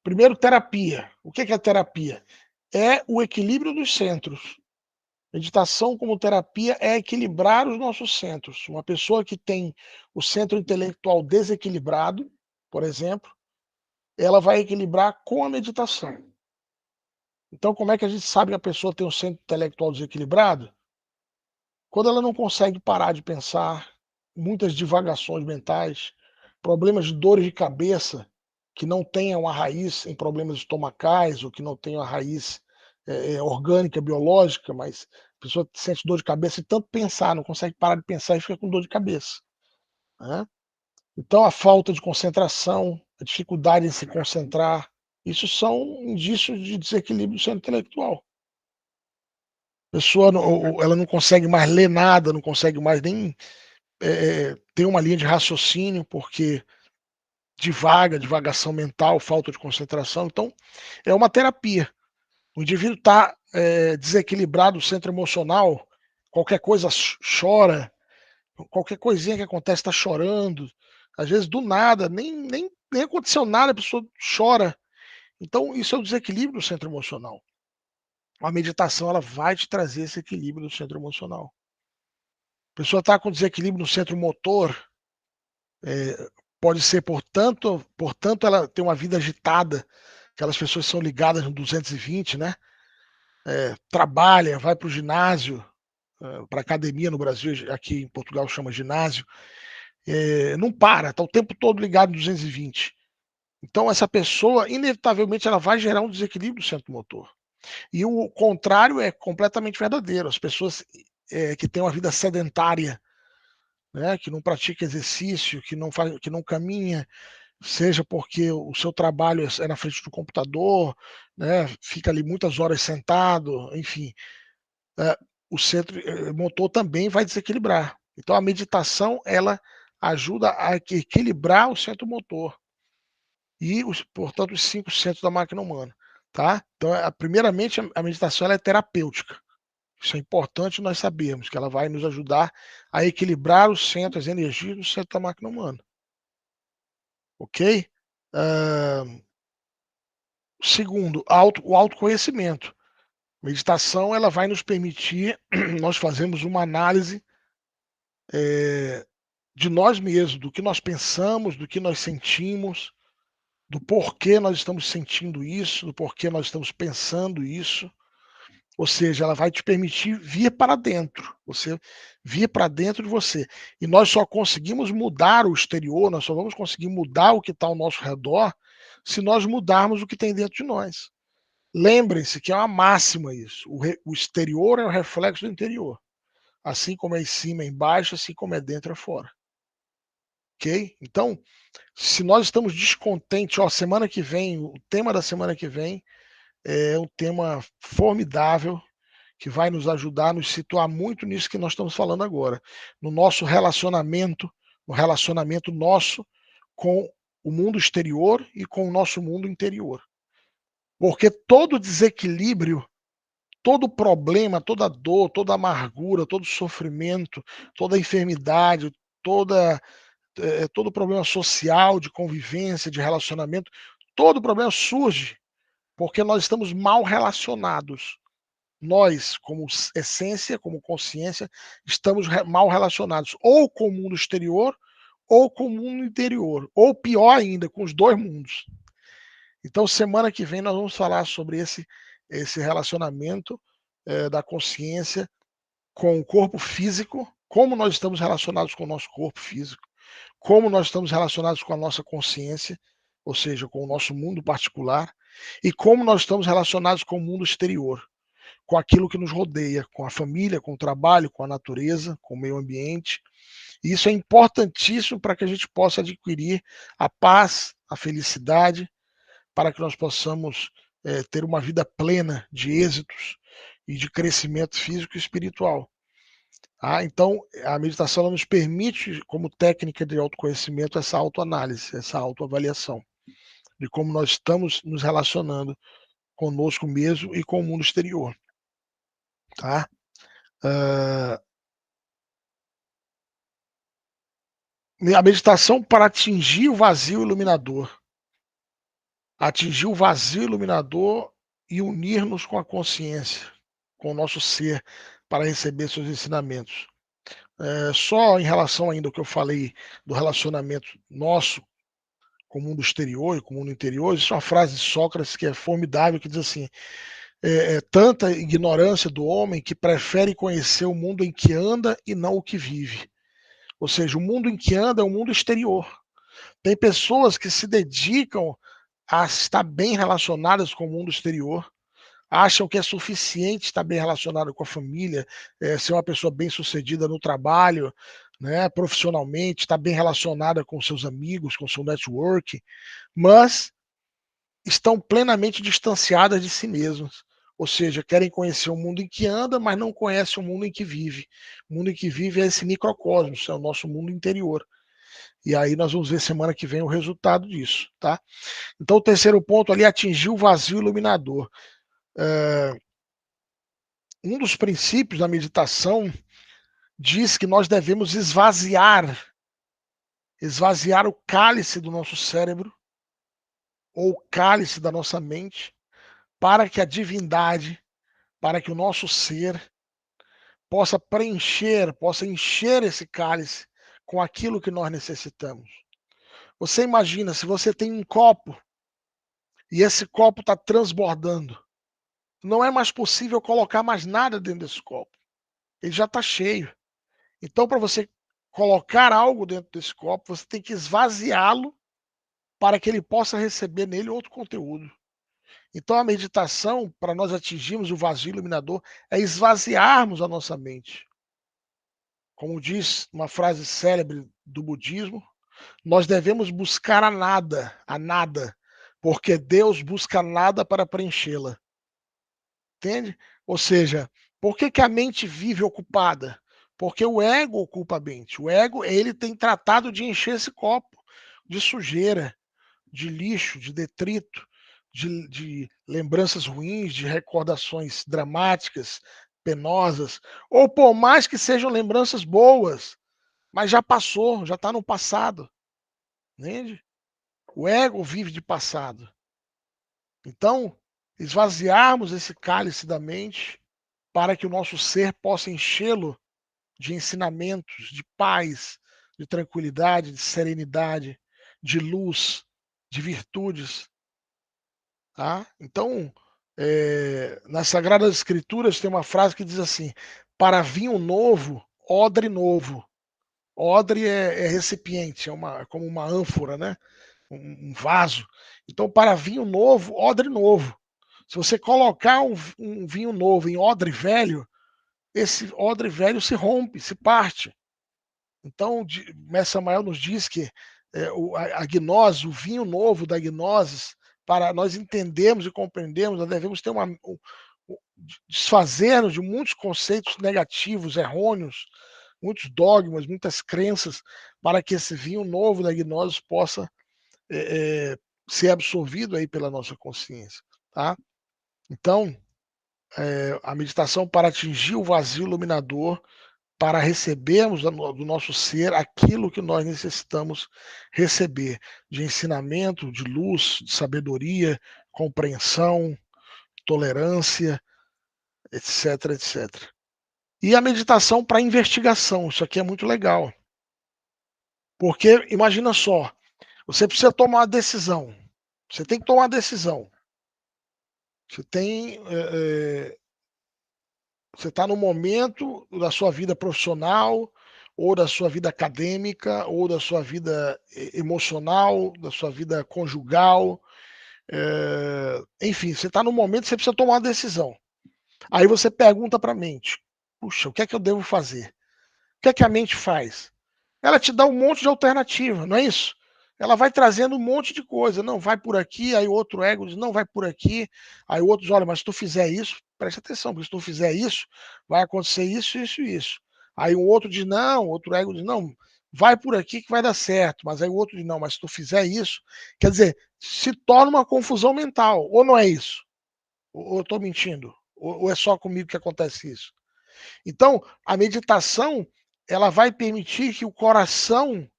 Primeiro, terapia. O que é terapia? É o equilíbrio dos centros. Meditação como terapia é equilibrar os nossos centros. Uma pessoa que tem o centro intelectual desequilibrado, por exemplo, ela vai equilibrar com a meditação. Então, como é que a gente sabe que a pessoa tem um centro intelectual desequilibrado? Quando ela não consegue parar de pensar, muitas divagações mentais, problemas de dores de cabeça que não tenham a raiz em problemas estomacais ou que não tenham a raiz orgânica, biológica, mas a pessoa sente dor de cabeça e tanto pensar, não consegue parar de pensar e fica com dor de cabeça. Né? Então, a falta de concentração, a dificuldade em se concentrar, isso são indícios de desequilíbrio do centro intelectual. A pessoa ela não consegue mais ler nada, não consegue mais nem ter uma linha de raciocínio, porque divagação mental, falta de concentração. Então, é uma terapia. O indivíduo está desequilibrado, o centro emocional, qualquer coisa chora, qualquer coisinha que acontece está chorando. Às vezes, do nada, nem aconteceu nada, a pessoa chora. Então, isso é o desequilíbrio do centro emocional. A meditação ela vai te trazer esse equilíbrio do centro emocional. A pessoa está com desequilíbrio no centro motor, pode ser, portanto, ela tem uma vida agitada, aquelas pessoas que são ligadas no 220, né? Trabalha, vai para o ginásio, para academia no Brasil, aqui em Portugal chama ginásio, não para, está o tempo todo ligado no 220. Então, essa pessoa, inevitavelmente, ela vai gerar um desequilíbrio do centro motor. E o contrário é completamente verdadeiro. As pessoas que têm uma vida sedentária, né, que não pratica exercício, que não caminha, seja porque o seu trabalho é na frente do computador, né, fica ali muitas horas sentado, enfim, o centro motor também vai desequilibrar. Então a meditação ela ajuda a equilibrar o centro motor e, portanto, os 5 centros da máquina humana, tá? Então, primeiramente, a meditação ela é terapêutica. Isso é importante nós sabermos, que ela vai nos ajudar a equilibrar os centros, as energias do centro da máquina humana. Ok? Segundo, o autoconhecimento. Meditação ela vai nos permitir, nós fazemos uma análise de nós mesmos, do que nós pensamos, do que nós sentimos, do porquê nós estamos sentindo isso, do porquê nós estamos pensando isso. Ou seja, ela vai te permitir vir para dentro, você vir para dentro de você. E nós só conseguimos mudar o exterior, nós só vamos conseguir mudar o que está ao nosso redor se nós mudarmos o que tem dentro de nós. Lembrem-se que é uma máxima isso. O exterior é o reflexo do interior. Assim como é em cima, é embaixo, assim como é dentro, é fora. Ok? Então, se nós estamos descontentes, semana que vem, o tema da semana que vem é um tema formidável que vai nos ajudar a nos situar muito nisso que nós estamos falando agora, no nosso relacionamento, no relacionamento nosso com o mundo exterior e com o nosso mundo interior. Porque todo desequilíbrio, todo problema, toda dor, toda amargura, todo sofrimento, toda enfermidade, todo problema social, de convivência, de relacionamento, todo problema surge porque nós estamos mal relacionados. Nós, como essência, como consciência, estamos mal relacionados ou com o mundo exterior ou com o mundo interior, ou pior ainda, com os dois mundos. Então, semana que vem nós vamos falar sobre esse relacionamento da consciência com o corpo físico, como nós estamos relacionados com o nosso corpo físico, como nós estamos relacionados com a nossa consciência, ou seja, com o nosso mundo particular, e como nós estamos relacionados com o mundo exterior, com aquilo que nos rodeia, com a família, com o trabalho, com a natureza, com o meio ambiente. E isso é importantíssimo para que a gente possa adquirir a paz, a felicidade, para que nós possamos ter uma vida plena de êxitos e de crescimento físico e espiritual. Então, a meditação nos permite, como técnica de autoconhecimento, essa autoanálise, essa autoavaliação de como nós estamos nos relacionando conosco mesmo e com o mundo exterior. Tá? A meditação para atingir o vazio iluminador. Atingir o vazio iluminador e unir-nos com a consciência, com o nosso ser, para receber seus ensinamentos. Só em relação ainda ao que eu falei do relacionamento nosso com o mundo exterior e com o mundo interior, existe uma frase de Sócrates que é formidável, que diz assim: tanta ignorância do homem que prefere conhecer o mundo em que anda e não o que vive. Ou seja, o mundo em que anda é o mundo exterior. Tem pessoas que se dedicam a estar bem relacionadas com o mundo exterior, acham que é suficiente estar bem relacionado com a família, ser uma pessoa bem sucedida no trabalho, né, profissionalmente, estar bem relacionada com seus amigos, com seu network, mas estão plenamente distanciadas de si mesmas. Ou seja, querem conhecer o mundo em que anda, mas não conhecem o mundo em que vive. O mundo em que vive é esse microcosmos, é o nosso mundo interior. E aí nós vamos ver semana que vem o resultado disso, tá? Então o terceiro ponto ali é atingir o vazio iluminador. Um dos princípios da meditação diz que nós devemos esvaziar o cálice do nosso cérebro ou o cálice da nossa mente para que a divindade, para que o nosso ser possa preencher, possa encher esse cálice com aquilo que nós necessitamos. Você imagina se você tem um copo e esse copo está transbordando. Não é mais possível colocar mais nada dentro desse copo. Ele já está cheio. Então, para você colocar algo dentro desse copo, você tem que esvaziá-lo para que ele possa receber nele outro conteúdo. Então, a meditação, para nós atingirmos o vazio iluminador, é esvaziarmos a nossa mente. Como diz uma frase célebre do budismo, nós devemos buscar a nada, porque Deus busca nada para preenchê-la. Entende? Ou seja, por que a mente vive ocupada? Porque o ego ocupa a mente. O ego, ele tem tratado de encher esse copo de sujeira, de lixo, de detrito, de lembranças ruins, de recordações dramáticas, penosas, ou por mais que sejam lembranças boas, mas já passou, já está no passado. Entende? O ego vive de passado. Então, esvaziarmos esse cálice da mente para que o nosso ser possa enchê-lo de ensinamentos, de paz, de tranquilidade, de serenidade, de luz, de virtudes. Tá? Então, nas Sagradas Escrituras tem uma frase que diz assim: para vinho novo, odre novo. Odre é recipiente, como uma ânfora, né? Um vaso. Então, para vinho novo, odre novo. Se você colocar um vinho novo em odre velho, esse odre velho se rompe, se parte. Então, Mestre Samael nos diz que a gnose, o vinho novo da gnose, para nós entendermos e compreendermos, nós devemos ter desfazer-nos de muitos conceitos negativos, errôneos, muitos dogmas, muitas crenças, para que esse vinho novo da gnose possa ser absorvido aí pela nossa consciência, tá? Então, a meditação para atingir o vazio iluminador, para recebermos do nosso ser aquilo que nós necessitamos receber, de ensinamento, de luz, de sabedoria, compreensão, tolerância, etc, etc. E a meditação para investigação, isso aqui é muito legal. Porque, imagina só, você precisa tomar uma decisão. Você tem que tomar uma decisão. Você está no momento da sua vida profissional, ou da sua vida acadêmica, ou da sua vida emocional, da sua vida conjugal. Enfim, você está no momento que você precisa tomar uma decisão. Aí você pergunta para a mente: puxa, o que é que eu devo fazer? O que é que a mente faz? Ela te dá um monte de alternativa, não é isso? Ela vai trazendo um monte de coisa. Não, vai por aqui, aí o outro ego diz, não, vai por aqui. Aí o outro diz, olha, mas se tu fizer isso, presta atenção, porque se tu fizer isso, vai acontecer isso, isso e isso. Aí o outro diz, não, o outro ego diz, não, vai por aqui que vai dar certo. Mas aí o outro diz, não, mas se tu fizer isso, quer dizer, se torna uma confusão mental. Ou não é isso? Ou eu estou mentindo? Ou é só comigo que acontece isso? Então, a meditação, ela vai permitir que o coração,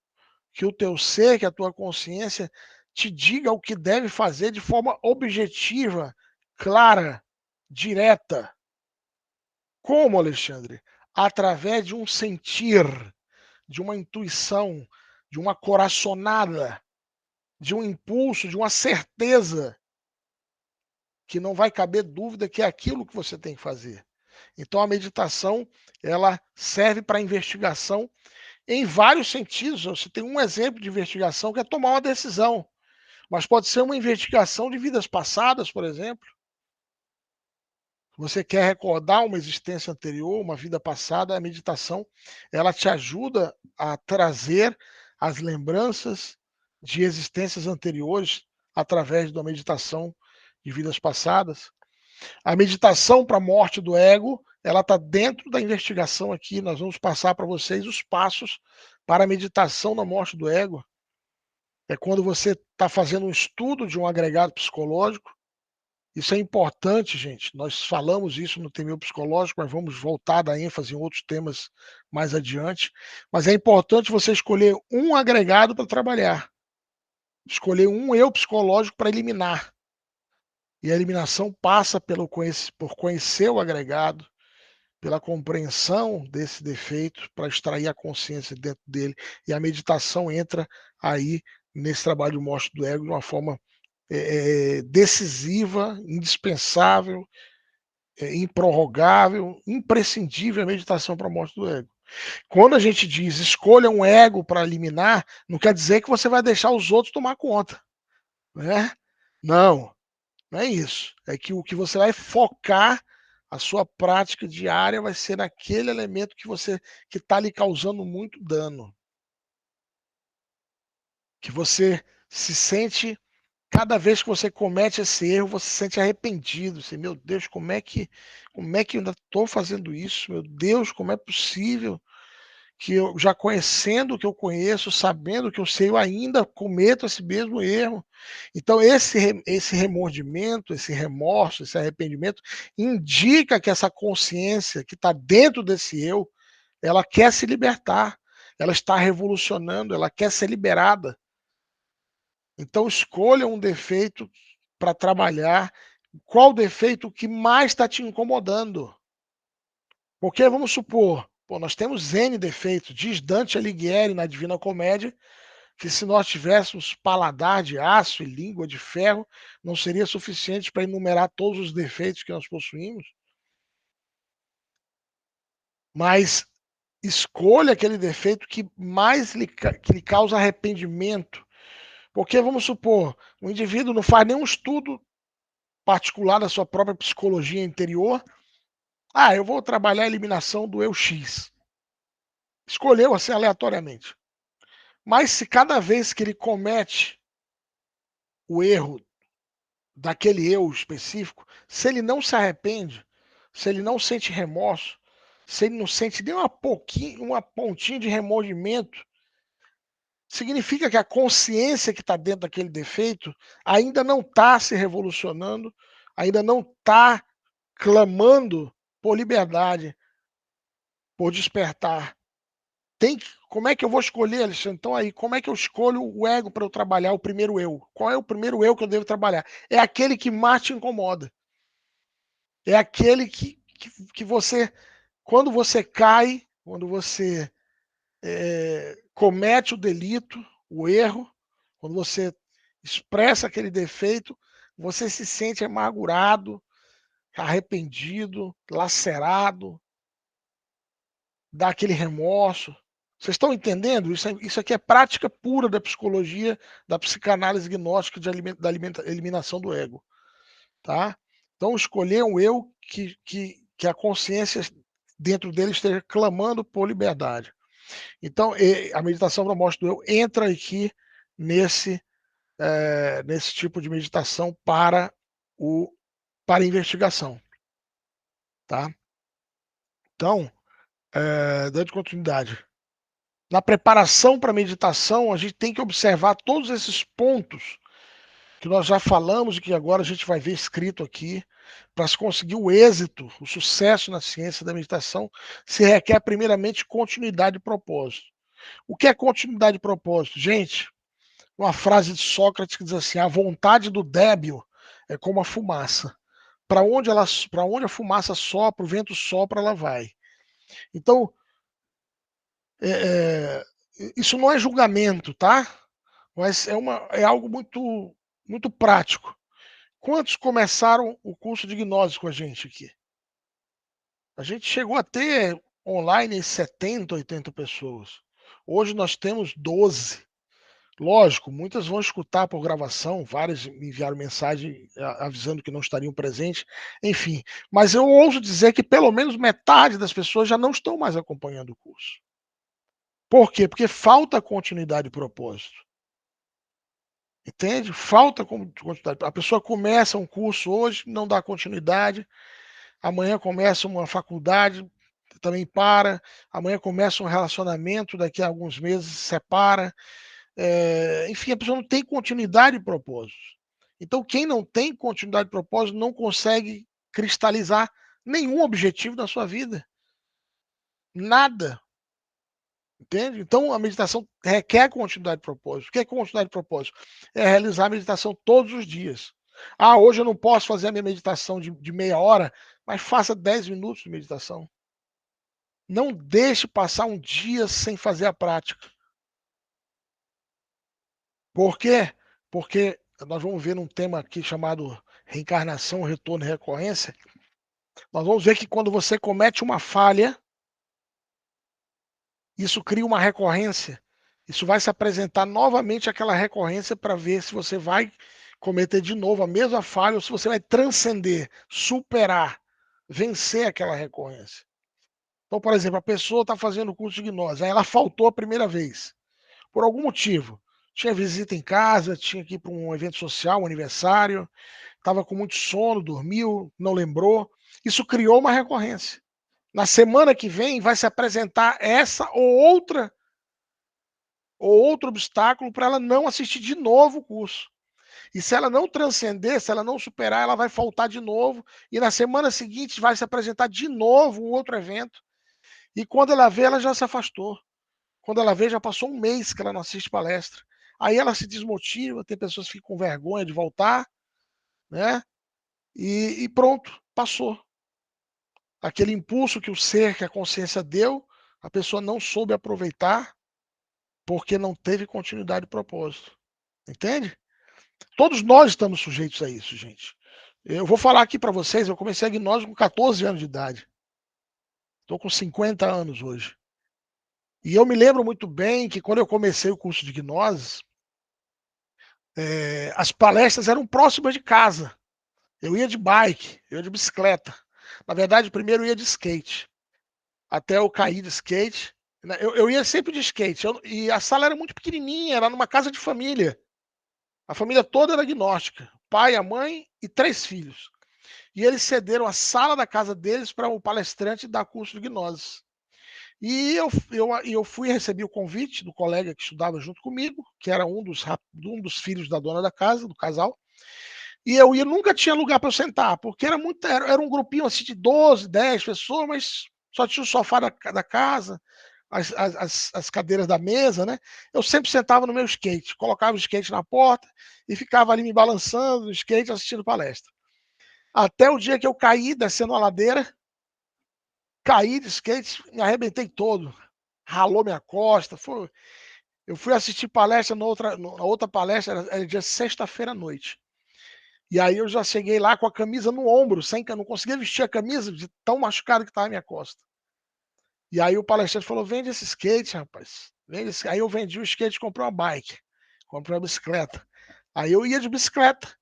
que o teu ser, que a tua consciência te diga o que deve fazer de forma objetiva, clara, direta, Como, Alexandre? Através de um sentir, de uma intuição, de uma coraçonada, de um impulso, de uma certeza que não vai caber dúvida que é aquilo que você tem que fazer. Então a meditação, ela serve para investigação em vários sentidos. Você tem um exemplo de investigação que é tomar uma decisão, mas pode ser uma investigação de vidas passadas, por exemplo. Você quer recordar uma existência anterior, uma vida passada, a meditação, ela te ajuda a trazer as lembranças de existências anteriores através da meditação de vidas passadas. A meditação para a morte do ego, ela está dentro da investigação aqui. Nós vamos passar para vocês os passos para a meditação na morte do ego. É quando você está fazendo um estudo de um agregado psicológico. Isso é importante, gente. Nós falamos isso no tema psicológico, mas vamos voltar a dar ênfase em outros temas mais adiante. Mas é importante você escolher um agregado para trabalhar. Escolher um eu psicológico para eliminar. E a eliminação passa por conhecer o agregado, pela compreensão desse defeito, para extrair a consciência dentro dele. E a meditação entra aí nesse trabalho de morte do ego de uma forma decisiva, indispensável, improrrogável, imprescindível a meditação para a morte do ego. Quando a gente diz escolha um ego para eliminar, não quer dizer que você vai deixar os outros tomar conta, né? Não, não é isso. É que o que você vai focar a sua prática diária vai ser naquele elemento que está lhe causando muito dano, que você se sente. Cada vez que você comete esse erro, você se sente arrependido. Você, meu Deus, como é que eu ainda estou fazendo isso? Meu Deus, como é possível que eu, já conhecendo o que eu conheço, sabendo o que eu sei, eu ainda cometo esse mesmo erro? Então, esse remordimento, esse remorso, esse arrependimento, indica que essa consciência que está dentro desse eu, ela quer se libertar, ela está revolucionando, ela quer ser liberada. Então, escolha um defeito para trabalhar. Qual defeito que mais está te incomodando? Porque, vamos supor, nós temos N defeitos. Diz Dante Alighieri na Divina Comédia que se nós tivéssemos paladar de aço e língua de ferro, não seria suficiente para enumerar todos os defeitos que nós possuímos. Mas escolha aquele defeito que mais que lhe causa arrependimento. Porque, vamos supor, o indivíduo não faz nenhum estudo particular da sua própria psicologia interior. Eu vou trabalhar a eliminação do eu X. Escolheu assim aleatoriamente. Mas se cada vez que ele comete o erro daquele eu específico, se ele não se arrepende, se ele não sente remorso, se ele não sente nem uma pontinha de remordimento, significa que a consciência que está dentro daquele defeito ainda não está se revolucionando, ainda não está clamando por liberdade, por despertar. Como é que eu vou escolher, Alexandre? Então aí, como é que eu escolho o ego para eu trabalhar o primeiro eu? Qual é o primeiro eu que eu devo trabalhar? É aquele que mais te incomoda. É aquele que você, quando você cai, quando você comete o delito, o erro, quando você expressa aquele defeito, você se sente amargurado, arrependido, lacerado, dá aquele remorso. Vocês estão entendendo? Isso aqui é prática pura da psicologia, da psicanálise gnóstica da eliminação do ego. Tá? Então, escolher um eu que a consciência dentro dele esteja clamando por liberdade. Então, a meditação para a morte do eu entra aqui nesse tipo de meditação para investigação. Tá? Então, dando continuidade. Na preparação para a meditação, a gente tem que observar todos esses pontos que nós já falamos e que agora a gente vai ver escrito aqui. Para se conseguir o êxito, o sucesso na ciência da meditação, se requer primeiramente continuidade de propósito. O que é continuidade de propósito? Gente, uma frase de Sócrates que diz assim: a vontade do débil é como a fumaça. Para onde a fumaça sopra, o vento sopra, ela vai. Então, isso não é julgamento, tá? Mas é algo muito prático. Quantos começaram o curso de gnose com a gente aqui? A gente chegou a ter online 70, 80 pessoas. Hoje nós temos 12. Lógico, muitas vão escutar por gravação, várias me enviaram mensagem avisando que não estariam presentes, enfim. Mas eu ouso dizer que pelo menos metade das pessoas já não estão mais acompanhando o curso. Por quê? Porque falta continuidade e propósito. Entende? Falta continuidade. A pessoa começa um curso hoje, não dá continuidade. Amanhã começa uma faculdade, também para. Amanhã começa um relacionamento, daqui a alguns meses separa. Enfim, a pessoa não tem continuidade e propósito. Então, quem não tem continuidade e propósito não consegue cristalizar nenhum objetivo na sua vida. Nada. Entende? Então, a meditação requer continuidade de propósito. O que é continuidade de propósito? É realizar a meditação todos os dias. Ah, hoje eu não posso fazer a minha meditação de meia hora, mas faça 10 minutos de meditação. Não deixe passar um dia sem fazer a prática. Por quê? Porque nós vamos ver um tema aqui chamado reencarnação, retorno e recorrência. Nós vamos ver que quando você comete uma falha, isso cria uma recorrência. Isso vai se apresentar novamente aquela recorrência para ver se você vai cometer de novo a mesma falha ou se você vai transcender, superar, vencer aquela recorrência. Então, por exemplo, a pessoa está fazendo o curso de gnose, aí ela faltou a primeira vez, por algum motivo. Tinha visita em casa, tinha que ir para um evento social, um aniversário, estava com muito sono, dormiu, não lembrou. Isso criou uma recorrência. Na semana que vem vai se apresentar essa ou outro obstáculo para ela não assistir de novo o curso. E se ela não transcender, se ela não superar, ela vai faltar de novo. E na semana seguinte vai se apresentar de novo um outro evento. E quando ela vê, ela já se afastou. Quando ela vê, já passou um mês que ela não assiste palestra. Aí ela se desmotiva, tem pessoas que ficam com vergonha de voltar, né? E pronto, passou. Aquele impulso que o ser, que a consciência deu, a pessoa não soube aproveitar porque não teve continuidade e propósito. Entende? Todos nós estamos sujeitos a isso, gente. Eu vou falar aqui para vocês, eu comecei a gnose com 14 anos de idade. Estou com 50 anos hoje. E eu me lembro muito bem que quando eu comecei o curso de gnose, as palestras eram próximas de casa. Eu ia de bike, eu ia de bicicleta. Na verdade, primeiro eu ia de skate. Até eu cair de skate. Eu ia sempre de skate. E a sala era muito pequenininha, era numa casa de família. A família toda era agnóstica. Pai, a mãe e 3 filhos. E eles cederam a sala da casa deles para o palestrante dar curso de gnose. E eu fui e recebi o convite do colega que estudava junto comigo, que era um dos filhos da dona da casa, do casal. E eu nunca tinha lugar para eu sentar, porque era um grupinho assim de 12, 10 pessoas, mas só tinha o sofá da casa, as cadeiras da mesa, né? Eu sempre sentava no meu skate, colocava o skate na porta e ficava ali me balançando no skate assistindo palestra. Até o dia que eu caí descendo a ladeira, caí de skate, me arrebentei todo, ralou minha costa. Eu fui assistir palestra na outra palestra, era dia sexta-feira à noite. E aí eu já cheguei lá com a camisa no ombro, sem que eu não conseguia vestir a camisa de tão machucado que estava a minha costa. E aí o palestrante falou: vende esse skate, rapaz. Aí eu vendi o skate e comprei uma bike, comprei uma bicicleta. Aí eu ia de bicicleta.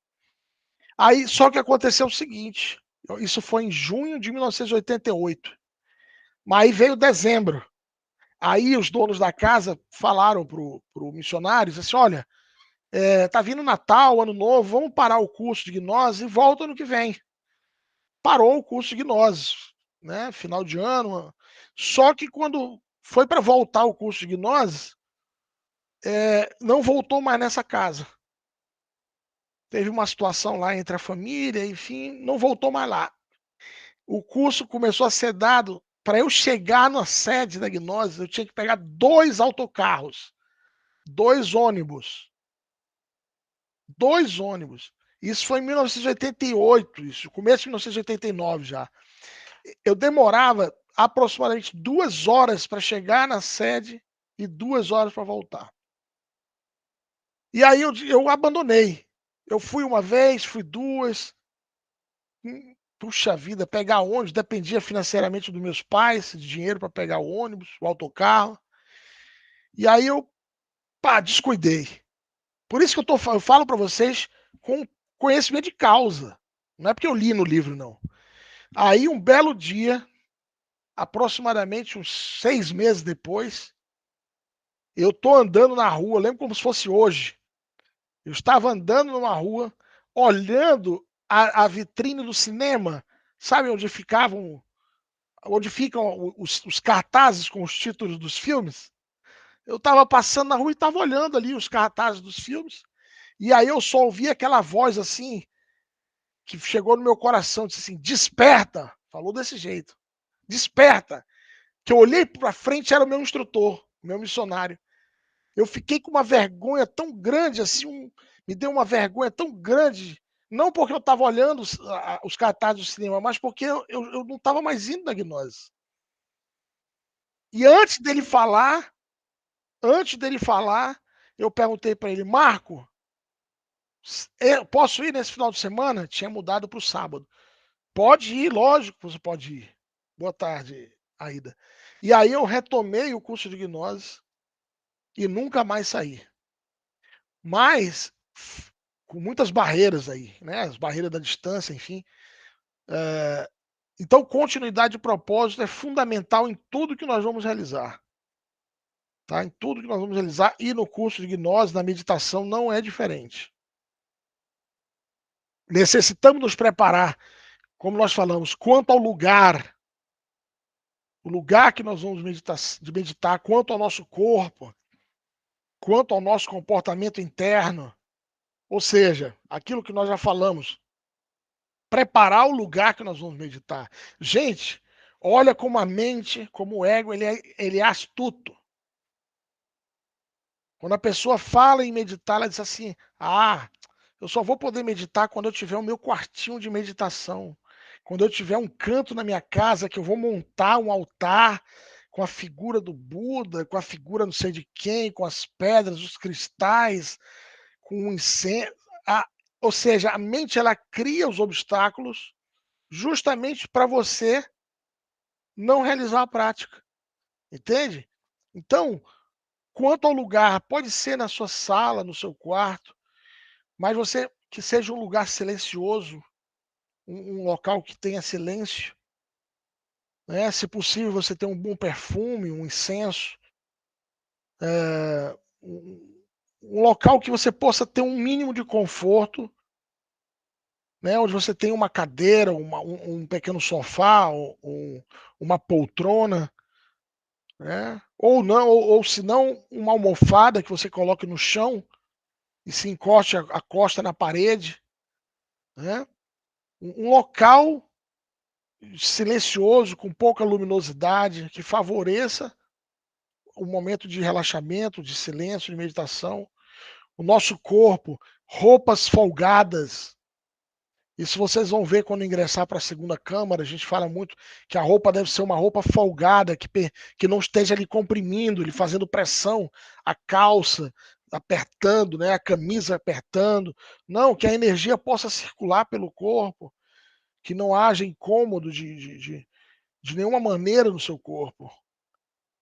Aí só que aconteceu o seguinte: isso foi em junho de 1988. Mas aí veio dezembro. Aí os donos da casa falaram pro missionário, assim: olha, tá vindo Natal, Ano Novo, vamos parar o curso de gnose e volta ano que vem. Parou o curso de gnose, né? Final de ano. Só que quando foi para voltar o curso de gnose, não voltou mais nessa casa. Teve uma situação lá entre a família, enfim, não voltou mais lá. O curso começou a ser dado. Para eu chegar na sede da gnose, eu tinha que pegar 2 autocarros, 2 ônibus. 2 ônibus. Isso foi em 1988, isso, começo de 1989 já. Eu demorava aproximadamente 2 horas para chegar na sede e 2 horas para voltar. E aí eu abandonei. Eu fui uma vez, fui 2. Puxa vida, pegar ônibus, dependia financeiramente dos meus pais, de dinheiro para pegar o ônibus, o autocarro. E aí eu, descuidei. Por isso que eu falo para vocês com conhecimento de causa. Não é porque eu li no livro, não. Aí um belo dia, aproximadamente uns 6 meses depois, eu tô andando na rua, lembro como se fosse hoje. Eu estava andando numa rua, olhando a vitrine do cinema, sabe onde ficam os cartazes com os títulos dos filmes? Eu estava passando na rua e estava olhando ali os cartazes dos filmes, e aí eu só ouvi aquela voz assim, que chegou no meu coração, disse assim, desperta, falou desse jeito, desperta, que eu olhei para frente, era o meu instrutor, o meu missionário. Eu fiquei com uma vergonha tão grande, assim, me deu uma vergonha tão grande, não porque eu estava olhando os cartazes do cinema, mas porque eu não estava mais indo na gnose. E antes dele falar, eu perguntei para ele, Marco, eu posso ir nesse final de semana? Tinha mudado para o sábado. Pode ir, lógico que você pode ir. Boa tarde, Aida. E aí eu retomei o curso de gnose e nunca mais saí. Mas com muitas barreiras aí, né? As barreiras da distância, enfim. Então, continuidade de propósito é fundamental em tudo que nós vamos realizar. Tá? Em tudo que nós vamos realizar e no curso de gnose, na meditação, não é diferente. Necessitamos nos preparar, como nós falamos, quanto ao lugar, o lugar que nós vamos meditar, quanto ao nosso corpo, quanto ao nosso comportamento interno, ou seja, aquilo que nós já falamos, preparar o lugar que nós vamos meditar. Gente, olha como a mente, como o ego, ele é astuto. Quando a pessoa fala em meditar, ela diz assim: eu só vou poder meditar quando eu tiver o meu quartinho de meditação. Quando eu tiver um canto na minha casa que eu vou montar um altar com a figura do Buda, com a figura não sei de quem, com as pedras, os cristais, com o incenso. Ou seja, a mente ela cria os obstáculos justamente para você não realizar a prática. Entende? Então, quanto ao lugar, pode ser na sua sala, no seu quarto, mas você que seja um lugar silencioso, um local que tenha silêncio, né? Se possível, você tem um bom perfume, um incenso, um local que você possa ter um mínimo de conforto, né? Onde você tem uma cadeira, um pequeno sofá, uma poltrona, né? Ou não, ou se não, uma almofada que você coloque no chão e se encoste a costa na parede, né? Um local silencioso, com pouca luminosidade, que favoreça o momento de relaxamento, de silêncio, de meditação. O nosso corpo, roupas folgadas. Isso vocês vão ver quando ingressar para a segunda câmara. A gente fala muito que a roupa deve ser uma roupa folgada, que não esteja ali comprimindo, ele fazendo pressão, a calça apertando, né, a camisa apertando. Não, que a energia possa circular pelo corpo, que não haja incômodo de nenhuma maneira no seu corpo.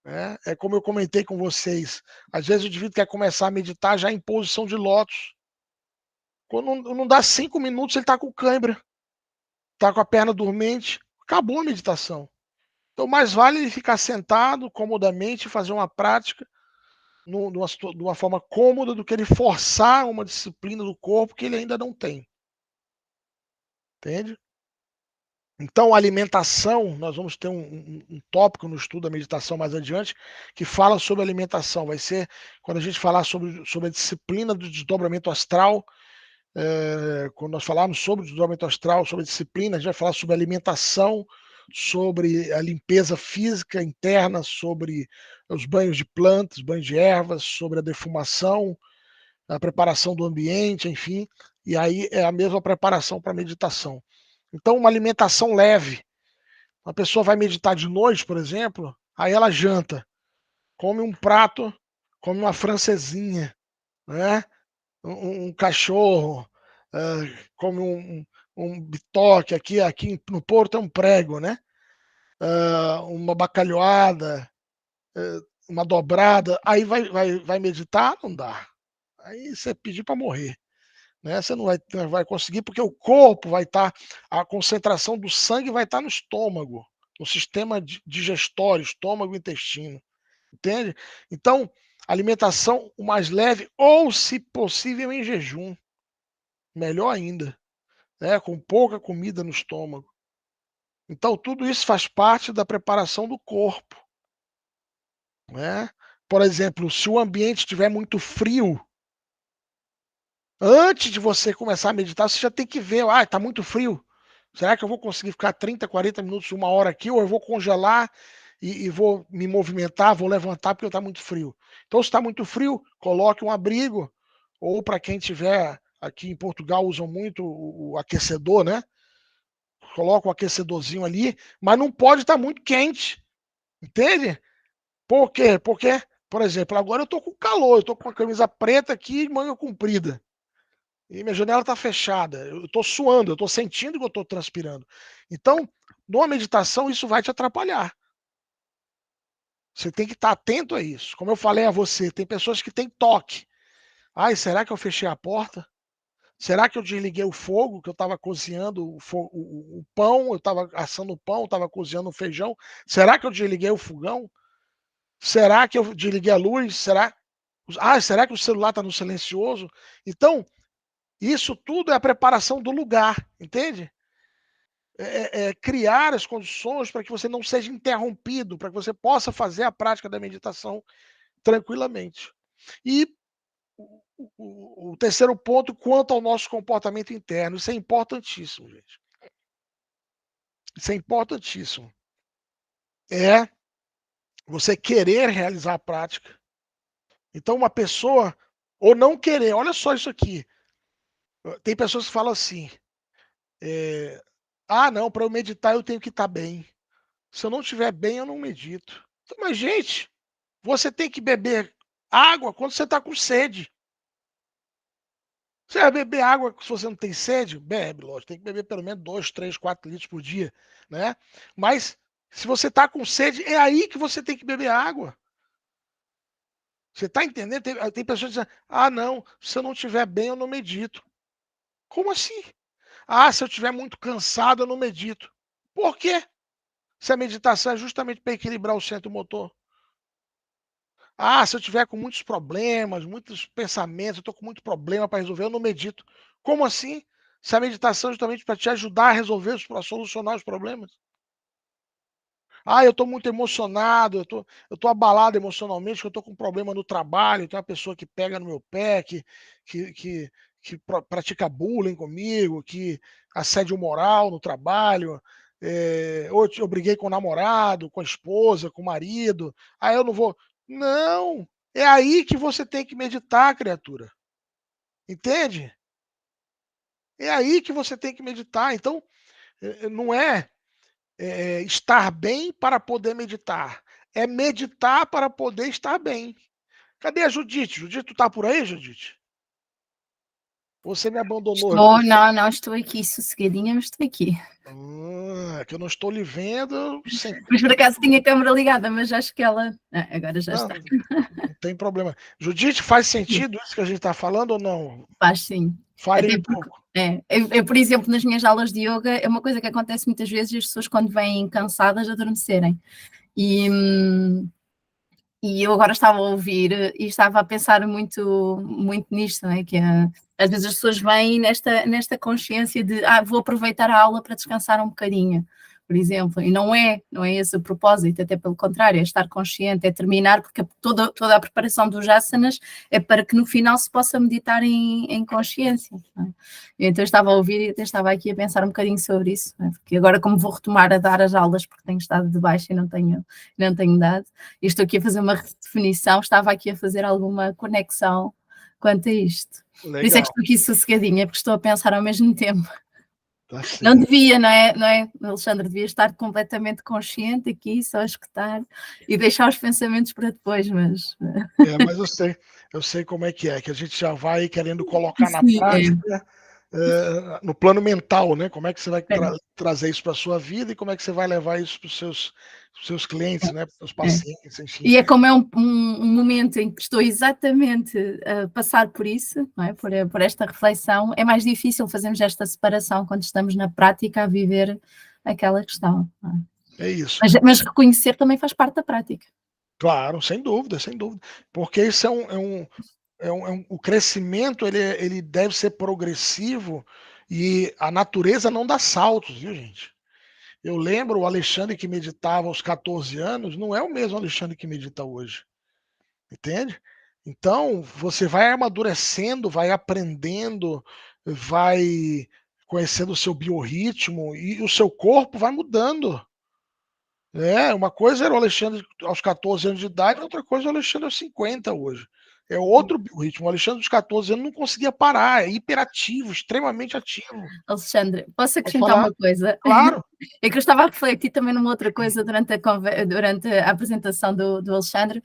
Né? É como eu comentei com vocês. Às vezes o indivíduo quer começar a meditar já em posição de lótus. Quando não dá 5 minutos, ele está com cãibra, está com a perna dormente, acabou a meditação. Então, mais vale ele ficar sentado comodamente, fazer uma prática de uma forma cômoda do que ele forçar uma disciplina do corpo que ele ainda não tem. Entende? Então, a alimentação, nós vamos ter um tópico no estudo da meditação mais adiante, que fala sobre alimentação. Vai ser quando a gente falar sobre a disciplina do desdobramento astral. Quando nós falarmos sobre o desdobramento astral, sobre a disciplina, a gente vai falar sobre alimentação, sobre a limpeza física interna, sobre os banhos de plantas, banhos de ervas, sobre a defumação, a preparação do ambiente, enfim, e aí é a mesma preparação para meditação. Então, uma alimentação leve. Uma pessoa vai meditar de noite, por exemplo, aí ela janta, come um prato, come uma francesinha, né? Um cachorro, come um bitoque, aqui no Porto é um prego, né? Uma bacalhoada, uma dobrada, aí vai meditar? Não dá. Aí você pedir para morrer. Né? Você não vai conseguir, porque o corpo vai estar, a concentração do sangue vai estar no estômago, no sistema digestório, estômago e intestino. Entende? Então, alimentação o mais leve, ou se possível em jejum. Melhor ainda, né? Com pouca comida no estômago. Então, tudo isso faz parte da preparação do corpo. Né? Por exemplo, se o ambiente estiver muito frio, antes de você começar a meditar, você já tem que ver, está muito frio. Será que eu vou conseguir ficar 30, 40 minutos, 1 hora aqui, ou eu vou congelar e vou me movimentar, vou levantar porque está muito frio? Então, se está muito frio, coloque um abrigo, ou para quem tiver, aqui em Portugal usam muito o aquecedor, né? Coloca um aquecedorzinho ali, mas não pode estar muito quente, entende? Por quê? Porque, por exemplo, agora eu estou com calor, eu estou com a camisa preta aqui e manga comprida. E minha janela está fechada, eu estou suando, eu estou sentindo que eu estou transpirando. Então, numa meditação, isso vai te atrapalhar. Você tem que estar atento a isso. Como eu falei a você, tem pessoas que têm toque. Ai, será que eu fechei a porta? Será que eu desliguei o fogo, que eu estava cozinhando o pão, eu estava assando o pão, estava cozinhando o feijão? Será que eu desliguei o fogão? Será que eu desliguei a luz? Será que o celular está no silencioso? Então, isso tudo é a preparação do lugar, entende? Criar as condições para que você não seja interrompido, para que você possa fazer a prática da meditação tranquilamente. E o terceiro ponto, quanto ao nosso comportamento interno, isso é importantíssimo, gente. Isso é importantíssimo. É você querer realizar a prática. Então, uma pessoa, ou não querer, olha só isso aqui. Tem pessoas que falam assim, não, para eu meditar eu tenho que estar bem. Se eu não estiver bem, eu não medito. Mas, gente, você tem que beber água quando você está com sede. Você vai beber água se você não tem sede? Bebe, lógico. Tem que beber pelo menos 2, 3, 4 litros por dia, né? Mas se você está com sede, é aí que você tem que beber água. Você está entendendo? Tem pessoas dizendo, não, se eu não estiver bem, eu não medito. Como assim? Se eu estiver muito cansado, eu não medito. Por quê? Se a meditação é justamente para equilibrar o centro motor. Se eu tiver com muitos problemas, muitos pensamentos, eu estou com muito problema para resolver, eu não medito. Como assim? Se a meditação é justamente para te ajudar a resolver, para solucionar os problemas. Eu estou muito emocionado, eu estou abalado emocionalmente, eu estou com um problema no trabalho, tem uma pessoa que pega no meu pé, que pratica bullying comigo, que assédio moral no trabalho, ou eu briguei com o namorado, com a esposa, com o marido, eu não vou. Não! É aí que você tem que meditar, criatura. Entende? É aí que você tem que meditar. Então, não é estar bem para poder meditar. É meditar para poder estar bem. Cadê a Judite? Judite, tu tá por aí, Judite? Você me abandonou. Não, estou aqui sossegadinha, mas estou aqui. Que eu não estou lhe vendo. Mas por acaso tinha a câmera ligada, mas acho que ela... agora já está. Não tem problema. Judite, faz sentido isso que a gente está falando ou não? Faz sim. Fale um pouco. Por exemplo, nas minhas aulas de yoga, é uma coisa que acontece muitas vezes, as pessoas quando vêm cansadas adormecerem. E eu agora estava a ouvir e estava a pensar muito, muito nisto, não é? Que às vezes as pessoas vêm nesta consciência de vou aproveitar a aula para descansar um bocadinho, por exemplo, e não é esse o propósito, até pelo contrário, é estar consciente, é terminar, porque toda a preparação dos asanas é para que no final se possa meditar em consciência. Não é? Então eu estava a ouvir e até estava aqui a pensar um bocadinho sobre isso, não é? Porque agora como vou retomar a dar as aulas, porque tenho estado de baixo e não tenho dado, e estou aqui a fazer uma redefinição, estava aqui a fazer alguma conexão quanto a isto. Por isso é que Legal. estou aqui sossegadinha, porque estou a pensar ao mesmo tempo. Tá Não certo. devia, não é? O Alexandre devia estar completamente consciente aqui, só a escutar e deixar os pensamentos para depois, mas... Mas eu sei como é, que a gente já vai querendo colocar na Sim, prática, no plano mental, né? Como é que você vai é. trazer isso para a sua vida e como é que você vai levar isso para os seus clientes, né? Para os É. pacientes, enfim. E é como é um momento em que estou exatamente a passar por isso, não é? Por esta reflexão, é mais difícil fazermos esta separação quando estamos na prática a viver aquela questão. Não é? É isso. Mas reconhecer também faz parte da prática. Claro, sem dúvida, sem dúvida. Porque isso o crescimento ele deve ser progressivo e a natureza não dá saltos, viu, gente? Eu lembro o Alexandre que meditava aos 14 anos, não é o mesmo Alexandre que medita hoje, entende? Então, você vai amadurecendo, vai aprendendo, vai conhecendo o seu biorritmo e o seu corpo vai mudando. Uma coisa era o Alexandre aos 14 anos de idade, outra coisa é o Alexandre aos 50 hoje. É outro biorritmo. O Alexandre dos 14 anos não conseguia parar, é hiperativo, extremamente ativo. Alexandre, posso Pode acrescentar falar? uma coisa? Claro. É que eu estava a refletir também numa outra coisa durante a apresentação do Alexandre.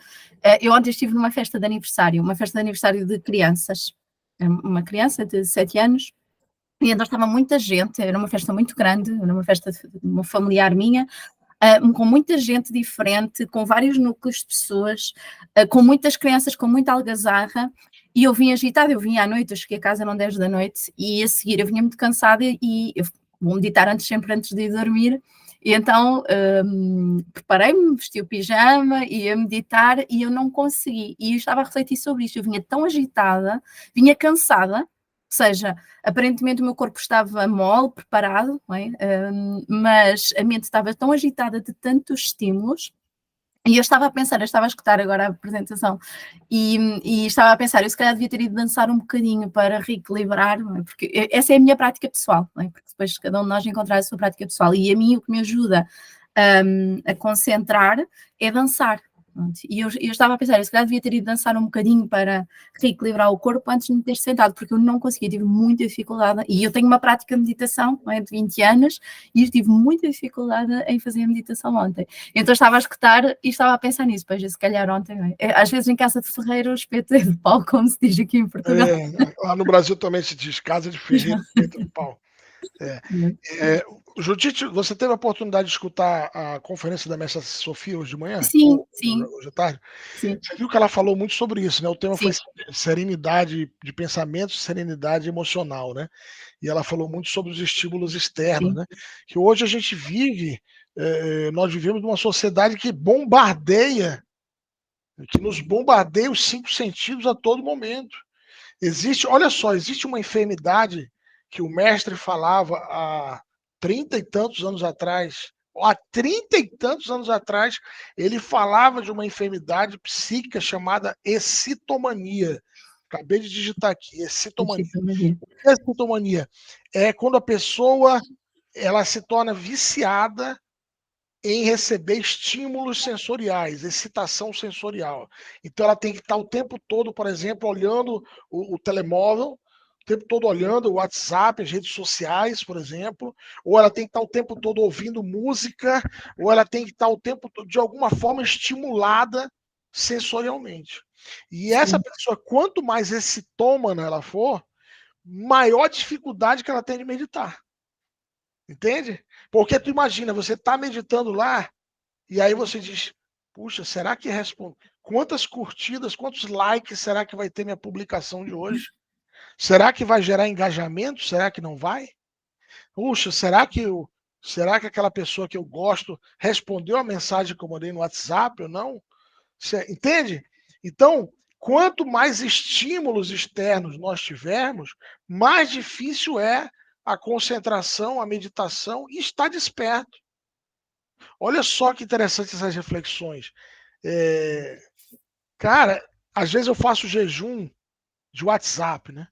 Eu ontem estive numa festa de aniversário, de crianças. Uma criança de 7 anos, e então estava muita gente, era uma festa muito grande, era uma festa de uma familiar minha, com muita gente diferente, com vários núcleos de pessoas, com muitas crianças, com muita algazarra, e eu vim agitada, eu vim à noite, eu cheguei a casa às 10 da noite, e a seguir eu vinha muito cansada, e eu vou meditar sempre antes de ir dormir, e então preparei-me, vesti o pijama, ia meditar, e eu não consegui, e eu estava a refletir sobre isto, eu vinha tão agitada, vinha cansada, ou seja, aparentemente o meu corpo estava mole, preparado, não é? Mas a mente estava tão agitada de tantos estímulos, e eu estava a escutar agora a apresentação, e estava a pensar, eu se calhar devia ter ido dançar um bocadinho para reequilibrar, não é? Porque essa é a minha prática pessoal, não é? Porque depois cada um de nós encontrar a sua prática pessoal, e a mim o que me ajuda a concentrar é dançar. E eu estava a pensar, eu se calhar devia ter ido dançar um bocadinho para reequilibrar o corpo antes de me ter sentado, porque eu não conseguia, tive muita dificuldade, e eu tenho uma prática de meditação, não é, de 20 anos, e eu tive muita dificuldade em fazer a meditação ontem. Então estava a escutar e estava a pensar nisso, pois se calhar ontem, às vezes em casa de ferreiro, o espeto é de pau, como se diz aqui em Portugal. Lá no Brasil também se diz casa de ferreiro, espeto de pau. Judite, você teve a oportunidade de escutar a conferência da Mestra Sofia hoje de manhã? Sim, Ou sim. hoje à tarde? Sim. Você viu que ela falou muito sobre isso, né? O tema Sim. foi serenidade de pensamento, serenidade emocional, né? E ela falou muito sobre os estímulos externos, Sim. né? Que hoje a gente vive, nós vivemos numa sociedade que bombardeia, que nos bombardeia os 5 sentidos a todo momento. Olha só, existe uma enfermidade que o mestre falava há 30 e tantos anos atrás. Há 30 e tantos anos atrás, ele falava de uma enfermidade psíquica chamada excitomania. Acabei de digitar aqui, excitomania. O que é excitomania? É quando a pessoa ela se torna viciada em receber estímulos sensoriais, excitação sensorial. Então ela tem que estar o tempo todo, por exemplo, olhando o telemóvel, o tempo todo olhando o WhatsApp, as redes sociais, por exemplo, ou ela tem que estar o tempo todo ouvindo música, ou ela tem que estar o tempo todo, de alguma forma, estimulada sensorialmente. E essa pessoa, quanto mais excitômana ela for, maior dificuldade que ela tem de meditar. Entende? Porque tu imagina, você está meditando lá, e aí você diz, puxa, será que responde? Quantas curtidas, quantos likes será que vai ter minha publicação de hoje? Será que vai gerar engajamento? Será que não vai? Puxa, será que aquela pessoa que eu gosto respondeu a mensagem que eu mandei no WhatsApp ou não? Entende? Então, quanto mais estímulos externos nós tivermos, mais difícil é a concentração, a meditação e estar desperto. Olha só que interessante essas reflexões. Cara, às vezes eu faço jejum de WhatsApp, né?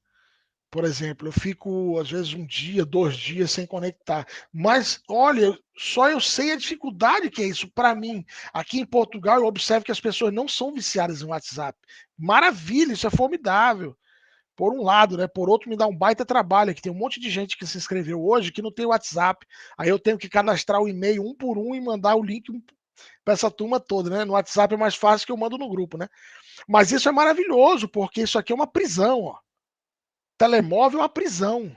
Por exemplo, eu fico às vezes 1 dia, 2 dias sem conectar. Mas olha, só eu sei a dificuldade que é isso para mim. Aqui em Portugal eu observo que as pessoas não são viciadas em WhatsApp. Maravilha, isso é formidável. por um lado, né? Por outro, me dá um baita trabalho, que tem um monte de gente que se inscreveu hoje que não tem WhatsApp. Aí eu tenho que cadastrar o e-mail um por um e mandar o link para essa turma toda, né? No WhatsApp é mais fácil que eu mando no grupo, né? Mas isso é maravilhoso, porque isso aqui é uma prisão, ó. Telemóvel é uma prisão,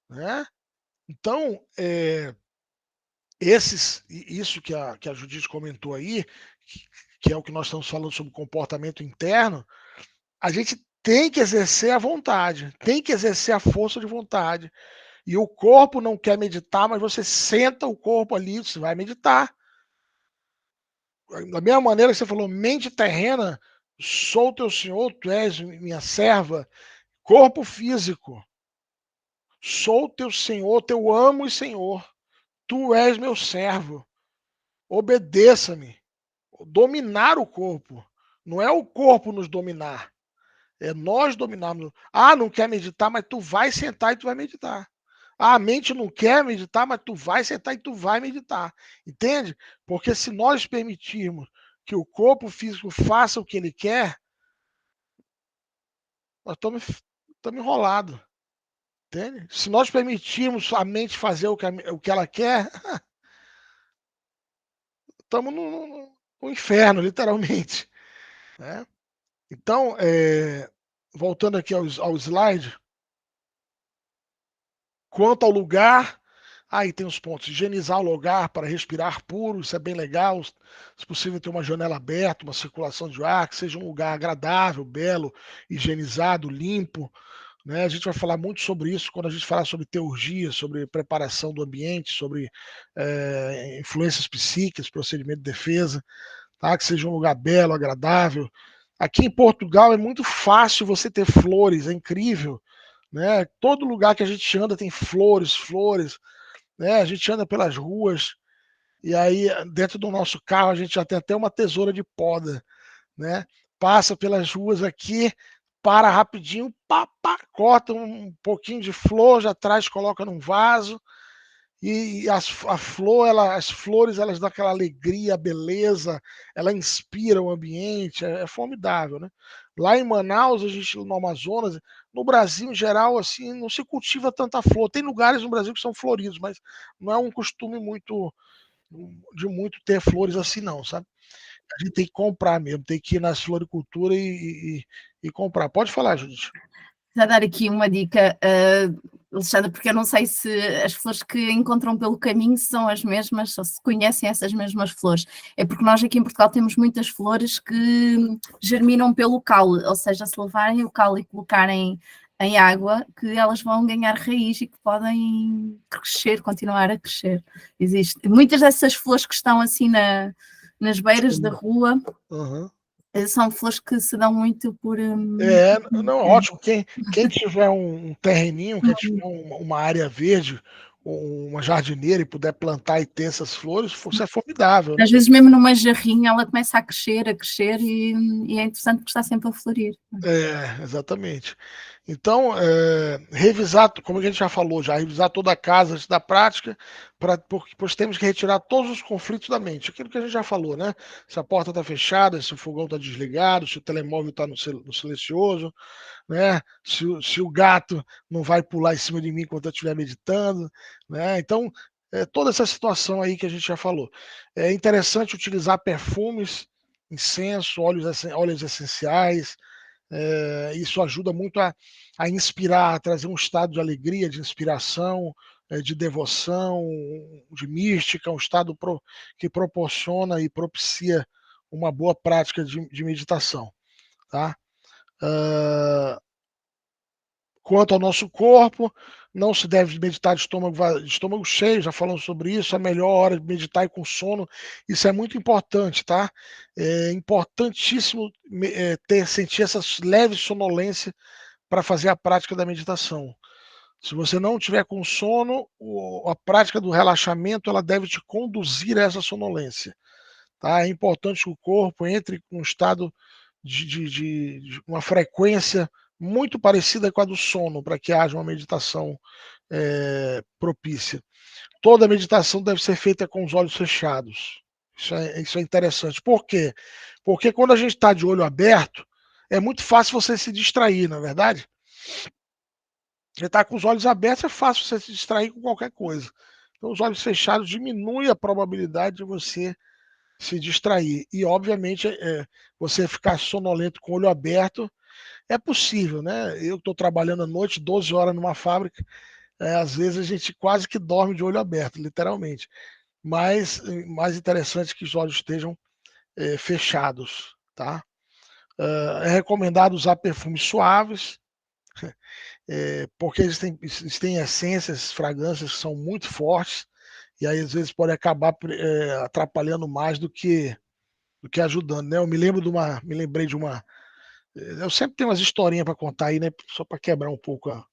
né? Então, isso que a Judite comentou aí, que é o que nós estamos falando sobre comportamento interno, a gente tem que exercer a vontade, tem que exercer a força de vontade. E o corpo não quer meditar, mas você senta o corpo ali, você vai meditar. Da mesma maneira que você falou, mente terrena, sou teu senhor, tu és minha serva, corpo físico, sou teu senhor, teu amo e senhor, tu és meu servo, obedeça-me. Dominar o corpo, não é o corpo nos dominar, é nós dominarmos. Ah, não quer meditar, mas tu vai sentar e tu vai meditar. Ah, a mente não quer meditar, mas tu vai sentar e tu vai meditar. Entende? Porque se nós permitirmos que o corpo físico faça o que ele quer, nós estamos enrolados. Entende? Se nós permitirmos a mente fazer o que ela quer, estamos no inferno, literalmente. Né? Então, voltando aqui ao slide, quanto ao lugar, aí tem os pontos. Higienizar o lugar para respirar puro, isso é bem legal. Se possível, ter uma janela aberta, uma circulação de ar, que seja um lugar agradável, belo, higienizado, limpo. Né? A gente vai falar muito sobre isso quando a gente falar sobre teurgia, sobre preparação do ambiente, sobre influências psíquicas, procedimento de defesa, tá? Que seja um lugar belo, agradável. Aqui em Portugal é muito fácil você ter flores, é incrível. Né? Todo lugar que a gente anda tem flores, flores. Né? A gente anda pelas ruas e aí dentro do nosso carro a gente já tem até uma tesoura de poda. Né? Passa pelas ruas aqui, para rapidinho, pá, pá, corta um pouquinho de flor, já traz, coloca num vaso. E as flores, elas dão aquela alegria, beleza, ela inspira o ambiente, é formidável, né? Lá em Manaus, a gente no Amazonas, no Brasil em geral, assim, não se cultiva tanta flor. Tem lugares no Brasil que são floridos, mas não é um costume de muito ter flores assim, não, sabe? A gente tem que comprar mesmo, tem que ir nas floriculturas e comprar. Pode falar, Judite. Já dar aqui uma dica, Alexandre, porque eu não sei se as flores que encontram pelo caminho são as mesmas, ou se conhecem essas mesmas flores. É porque nós aqui em Portugal temos muitas flores que germinam pelo caule, ou seja, se levarem o caule e colocarem em água, que elas vão ganhar raiz e que podem crescer, continuar a crescer. Existe. Muitas dessas flores que estão assim nas beiras da rua, são flores que se dão muito por... não, ótimo. Quem tiver um terreninho, quem tiver uma área verde, uma jardineira e puder plantar e ter essas flores, isso é formidável. Né? Às vezes mesmo numa jarrinha ela começa a crescer e é interessante porque está sempre a florir. Exatamente. Então, revisar, como a gente já falou, revisar toda a casa antes da prática, pois temos que retirar todos os conflitos da mente. Aquilo que a gente já falou, né? Se a porta está fechada, se o fogão está desligado, se o telemóvel está no silencioso, né? Se o gato não vai pular em cima de mim enquanto eu estiver meditando, né? Então, toda essa situação aí que a gente já falou. É interessante utilizar perfumes, incenso, óleos essenciais. Isso ajuda muito a inspirar, a trazer um estado de alegria, de inspiração, de devoção, de mística, um estado que proporciona e propicia uma boa prática de meditação. Tá? Quanto ao nosso corpo, não se deve meditar de estômago cheio, já falamos sobre isso, a melhor hora de meditar é com sono, isso é muito importante, tá? É importantíssimo sentir essa leve sonolência para fazer a prática da meditação. Se você não tiver com sono, a prática do relaxamento ela deve te conduzir a essa sonolência. Tá? É importante que o corpo entre com um estado de uma frequência muito parecida com a do sono, para que haja uma meditação propícia. Toda meditação deve ser feita com os olhos fechados. Isso é interessante. Por quê? Porque quando a gente está de olho aberto, é muito fácil você se distrair, na verdade? Você está com os olhos abertos, é fácil você se distrair com qualquer coisa. Então, os olhos fechados diminui a probabilidade de você se distrair. E, obviamente, você ficar sonolento com o olho aberto é possível, né? Eu estou trabalhando à noite, 12 horas numa fábrica, às vezes a gente quase que dorme de olho aberto, literalmente. Mas mais interessante que os olhos estejam fechados, tá? É recomendado usar perfumes suaves, porque existem essências, fragrâncias que são muito fortes, e aí às vezes pode acabar atrapalhando mais do que ajudando, né? Eu me lembrei de uma. Eu sempre tenho umas historinhas para contar aí, né? Só para quebrar um pouco a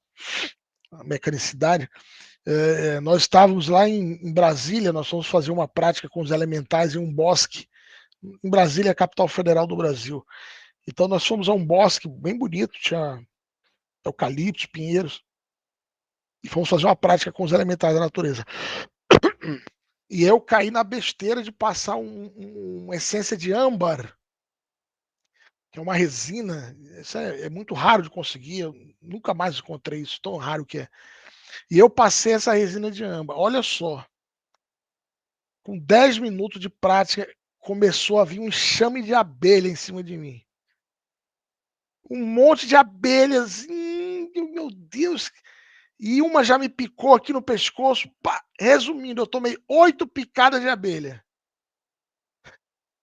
mecanicidade. Nós estávamos lá em Brasília, nós fomos fazer uma prática com os elementais em um bosque, em Brasília, a capital federal do Brasil. Então nós fomos a um bosque bem bonito, tinha eucaliptos, pinheiros, e fomos fazer uma prática com os elementais da natureza. E eu caí na besteira de passar uma essência de âmbar, que é uma resina. Isso é muito raro de conseguir, eu nunca mais encontrei isso, tão raro que é. E eu passei essa resina de âmbar. Olha só, com 10 minutos de prática, começou a vir um enxame de abelha em cima de mim. Um monte de abelhas, meu Deus. E uma já me picou aqui no pescoço. Pá. Resumindo, eu tomei 8 picadas de abelha.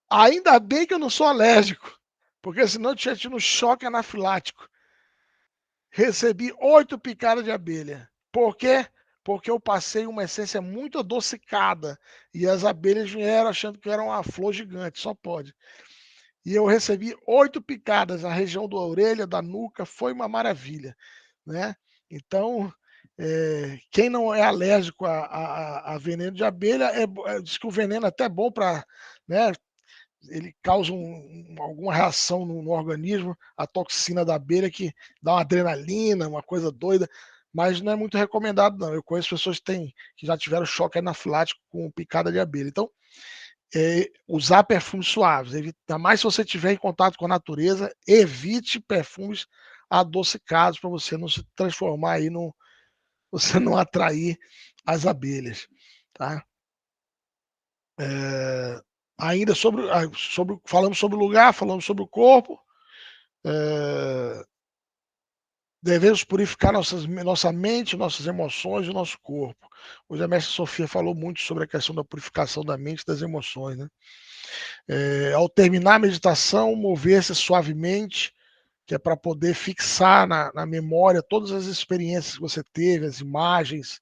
Ainda bem que eu não sou alérgico, porque senão eu tinha tido um choque anafilático. Recebi 8 picadas de abelha. Por quê? Porque eu passei uma essência muito adocicada e as abelhas vieram achando que era uma flor gigante, só pode. E eu recebi 8 picadas na região da orelha, da nuca, foi uma maravilha, né? Então, quem não é alérgico a veneno de abelha, diz que o veneno é até bom para, né? Ele causa alguma reação no organismo, a toxina da abelha que dá uma adrenalina, uma coisa doida, mas não é muito recomendado não. Eu conheço pessoas que já tiveram choque anafilático com picada de abelha. Então, usar perfumes suaves, ainda mais se você estiver em contato com a natureza, evite perfumes adocicados para você não se transformar aí você não atrair as abelhas, tá? Ainda falamos sobre o lugar, falamos sobre o corpo. Devemos purificar nossa mente, nossas emoções e nosso corpo. Hoje a mestra Sofia falou muito sobre a questão da purificação da mente e das emoções, né? Ao terminar a meditação, mover-se suavemente, que é para poder fixar na memória todas as experiências que você teve, as imagens,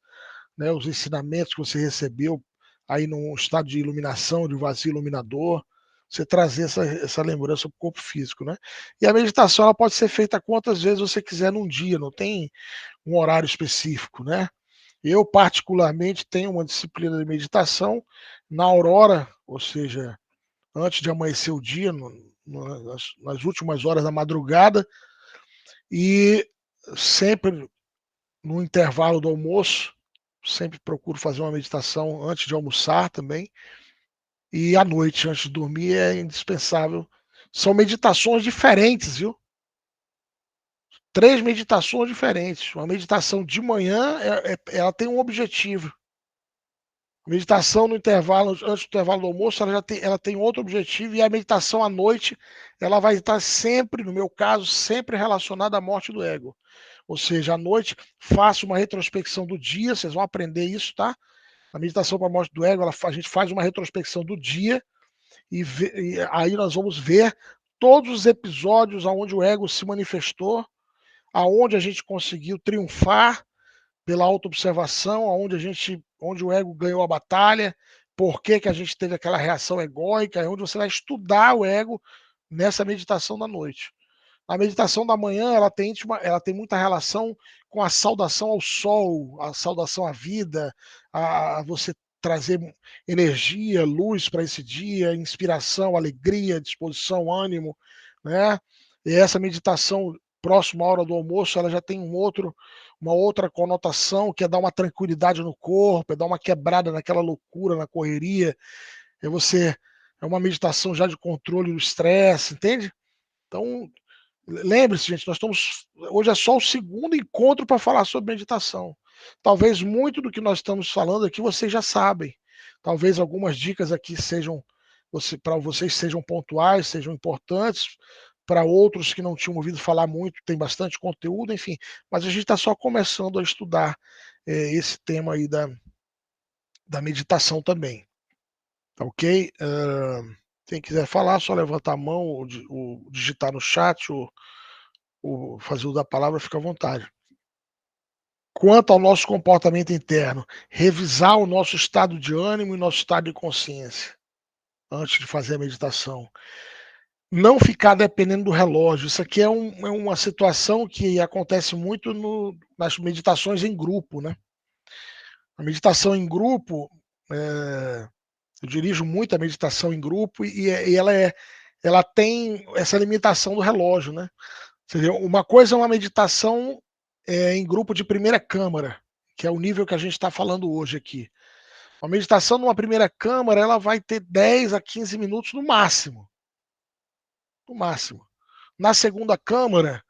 né, os ensinamentos que você recebeu aí num estado de iluminação, de vazio iluminador, você trazer essa lembrança para o corpo físico, né? E a meditação ela pode ser feita quantas vezes você quiser num dia, não tem um horário específico, né? Eu, particularmente, tenho uma disciplina de meditação na aurora, ou seja, antes de amanhecer o dia, nas últimas horas da madrugada, e sempre no intervalo do almoço, sempre procuro fazer uma meditação antes de almoçar também, e à noite, antes de dormir, é indispensável. São meditações diferentes, viu? 3 meditações diferentes. Uma meditação de manhã, ela tem um objetivo. A meditação no intervalo, antes do intervalo do almoço, ela tem outro objetivo, e a meditação à noite, ela vai estar sempre, no meu caso, sempre relacionada à morte do ego. Ou seja, à noite, faço uma retrospecção do dia, vocês vão aprender isso, tá? A meditação para a morte do ego, a gente faz uma retrospecção do dia, e aí nós vamos ver todos os episódios onde o ego se manifestou, aonde a gente conseguiu triunfar pela autoobservação, onde o ego ganhou a batalha, por que a gente teve aquela reação egóica, onde você vai estudar o ego nessa meditação da noite. A meditação da manhã ela tem muita relação com a saudação ao sol, a saudação à vida, a você trazer energia, luz para esse dia, inspiração, alegria, disposição, ânimo, né? E essa meditação próxima à hora do almoço, ela já tem uma outra conotação, que é dar uma tranquilidade no corpo, é dar uma quebrada naquela loucura, na correria, é uma meditação já de controle do estresse, entende? Então, Lembre-se, gente, hoje é só o segundo encontro para falar sobre meditação. Talvez muito do que nós estamos falando aqui vocês já sabem. Talvez algumas dicas aqui para vocês sejam pontuais, sejam importantes. Para outros que não tinham ouvido falar muito, tem bastante conteúdo, enfim. Mas a gente está só começando a estudar esse tema aí da meditação também. Tá ok? Quem quiser falar, só levantar a mão, ou digitar no chat, ou fazer o da palavra, fica à vontade. Quanto ao nosso comportamento interno, revisar o nosso estado de ânimo e nosso estado de consciência antes de fazer a meditação. Não ficar dependendo do relógio. Isso aqui é uma situação que acontece muito nas meditações em grupo, né? A meditação em grupo, eu dirijo muito a meditação em grupo e ela tem essa limitação do relógio, né? Uma coisa é uma meditação em grupo de primeira câmara, que é o nível que a gente está falando hoje aqui. Uma meditação numa primeira câmara, ela vai ter 10 a 15 minutos no máximo. No máximo. Na segunda câmara,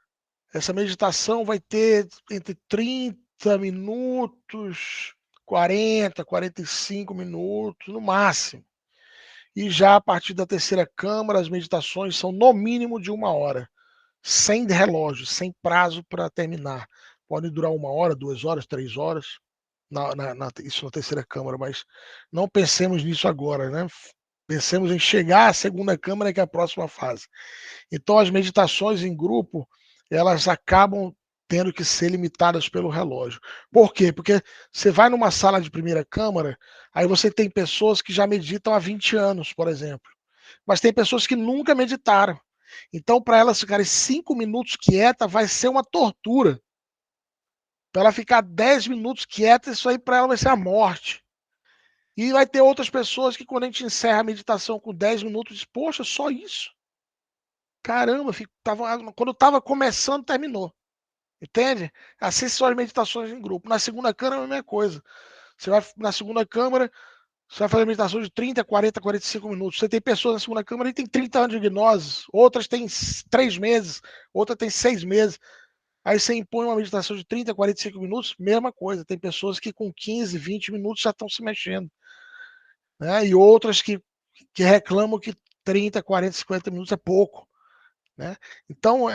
essa meditação vai ter entre 30 minutos, 40, 45 minutos, no máximo. E já a partir da terceira câmara, as meditações são no mínimo de 1 hora. Sem relógio, sem prazo para terminar. Pode durar 1 hora, 2 horas, 3 horas. Isso na terceira câmara, mas não pensemos nisso agora, né? Pensemos em chegar à segunda câmara, que é a próxima fase. Então, as meditações em grupo, elas acabam tendo que ser limitadas pelo relógio. Por quê? Porque você vai numa sala de primeira câmara, aí você tem pessoas que já meditam há 20 anos, por exemplo. Mas tem pessoas que nunca meditaram. Então, para elas ficarem 5 minutos quieta, vai ser uma tortura. Para ela ficar 10 minutos quieta, isso aí para ela vai ser a morte. E vai ter outras pessoas que, quando a gente encerra a meditação com 10 minutos, diz, poxa, só isso? Caramba, quando eu estava começando, terminou. Entende? Assim são as meditações em grupo. Na segunda câmara é a mesma coisa. Você vai na segunda câmara, você vai fazer meditação de 30, 40, 45 minutos. Você tem pessoas na segunda câmara que tem 30 anos de gnose, outras têm 3 meses, outra tem 6 meses. Aí você impõe uma meditação de 30, 45 minutos, mesma coisa. Tem pessoas que com 15, 20 minutos já estão se mexendo. Né? E outras que reclamam que 30, 40, 50 minutos é pouco. Né? Então,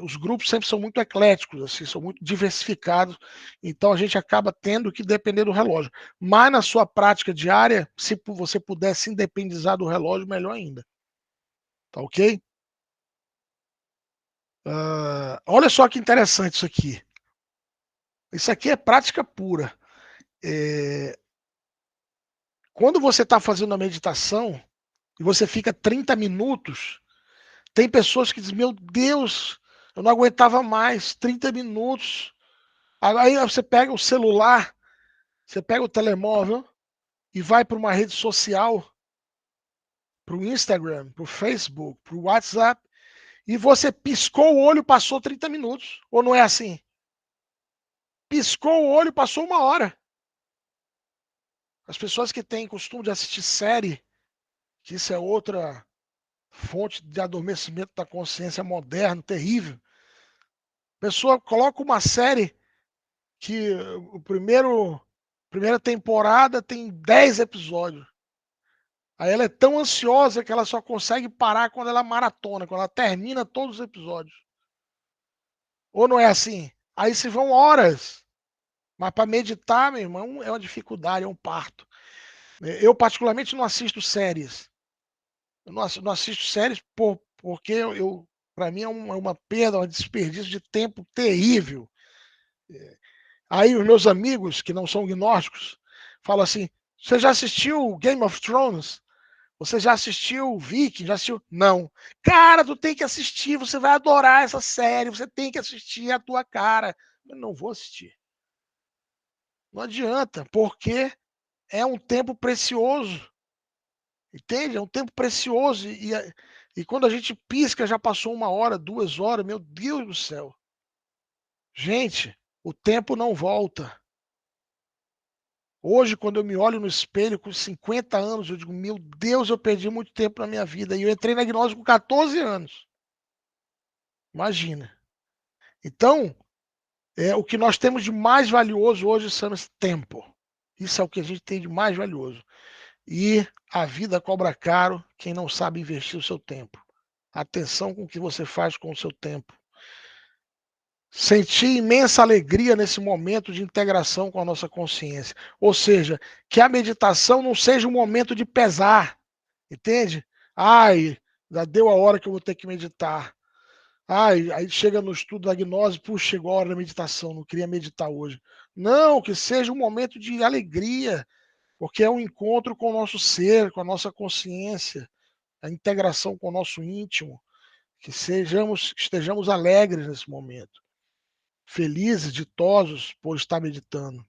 os grupos sempre são muito ecléticos, assim, são muito diversificados, então a gente acaba tendo que depender do relógio. Mas na sua prática diária, se você puder se independizar do relógio, melhor ainda. Tá ok? Olha só que interessante isso aqui. Isso aqui é prática pura. Quando você está fazendo a meditação e você fica 30 minutos, tem pessoas que dizem, meu Deus, eu não aguentava mais, 30 minutos. Aí você pega o celular, você pega o telemóvel e vai para uma rede social, para o Instagram, para o Facebook, para o WhatsApp, e você piscou o olho, passou 30 minutos. Ou não é assim? Piscou o olho, passou 1 hora. As pessoas que têm costume de assistir série, que isso é outra fonte de adormecimento da consciência moderno, terrível. A pessoa coloca uma série que primeira temporada tem 10 episódios. Aí ela é tão ansiosa que ela só consegue parar quando ela maratona, quando ela termina todos os episódios. Ou não é assim? Aí se vão horas. Mas para meditar, meu irmão, é uma dificuldade, é um parto. Eu, particularmente, não assisto séries. Eu não assisto séries porque para mim é uma perda, um desperdício de tempo terrível. Aí os meus amigos, que não são gnósticos, falam assim: você já assistiu Game of Thrones? Você já assistiu Viking? Já assistiu? Não. Cara, tu tem que assistir, você vai adorar essa série, você tem que assistir, é a tua cara. Eu não vou assistir. Não adianta, porque é um tempo precioso. Entende? É um tempo precioso. E quando a gente pisca, já passou 1 hora, 2 horas, meu Deus do céu. Gente, o tempo não volta. Hoje, quando eu me olho no espelho com 50 anos, eu digo, meu Deus, eu perdi muito tempo na minha vida. E eu entrei na gnose com 14 anos. Imagina. Então, o que nós temos de mais valioso hoje chama-se tempo. Isso é o que a gente tem de mais valioso. E a vida cobra caro quem não sabe investir o seu tempo. Atenção com o que você faz com o seu tempo. Senti imensa alegria nesse momento de integração com a nossa consciência. Ou seja, que a meditação não seja um momento de pesar, entende? Ai, já deu a hora que eu vou ter que meditar. Ai, aí chega no estudo da gnose, puxa, chegou a hora da meditação, não queria meditar hoje. Não, que seja um momento de alegria, porque é um encontro com o nosso ser, com a nossa consciência, a integração com o nosso íntimo, que estejamos alegres nesse momento, felizes, ditosos por estar meditando.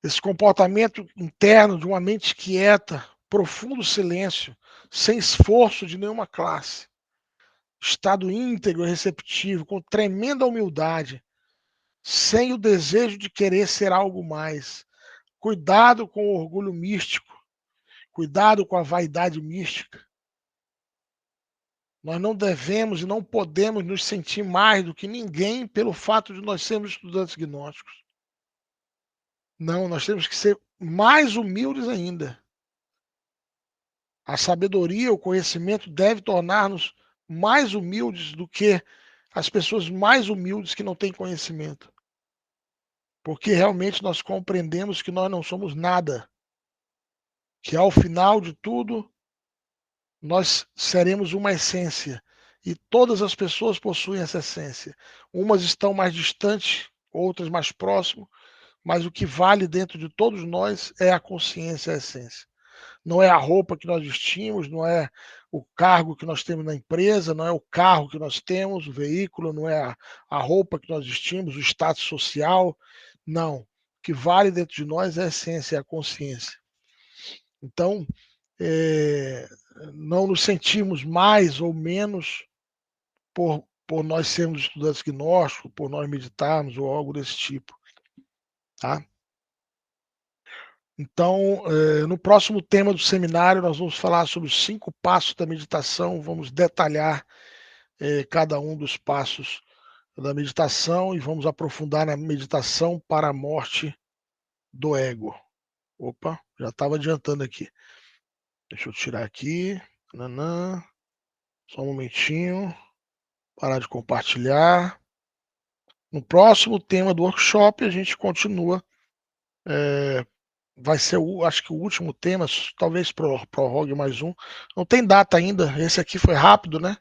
Esse comportamento interno de uma mente quieta, profundo silêncio, sem esforço de nenhuma classe, estado íntegro e receptivo, com tremenda humildade, sem o desejo de querer ser algo mais. Cuidado com o orgulho místico, cuidado com a vaidade mística. Nós não devemos e não podemos nos sentir mais do que ninguém pelo fato de nós sermos estudantes gnósticos. Não, nós temos que ser mais humildes ainda. A sabedoria, o conhecimento deve tornar-nos mais humildes do que as pessoas mais humildes que não têm conhecimento. Porque realmente nós compreendemos que nós não somos nada. Que ao final de tudo, nós seremos uma essência. E todas as pessoas possuem essa essência. Umas estão mais distantes, outras mais próximas, mas o que vale dentro de todos nós é a consciência, a essência. Não é a roupa que nós vestimos, não é o cargo que nós temos na empresa, não é o carro que nós temos, o veículo, não é a roupa que nós vestimos, o status social. Não. O que vale dentro de nós é a essência, é a consciência. Então, não nos sentimos mais ou menos por nós sermos estudantes gnósticos, por nós meditarmos ou algo desse tipo. Tá? Então, no próximo tema do seminário, nós vamos falar sobre os 5 passos da meditação, vamos detalhar cada um dos passos da meditação e vamos aprofundar na meditação para a morte do ego. Opa, já estava adiantando aqui. Deixa eu tirar aqui. Nanã. Só um momentinho. Parar de compartilhar. No próximo tema do workshop, a gente continua. Vai ser, acho que o último tema, talvez prorrogue mais um. Não tem data ainda. Esse aqui foi rápido, né?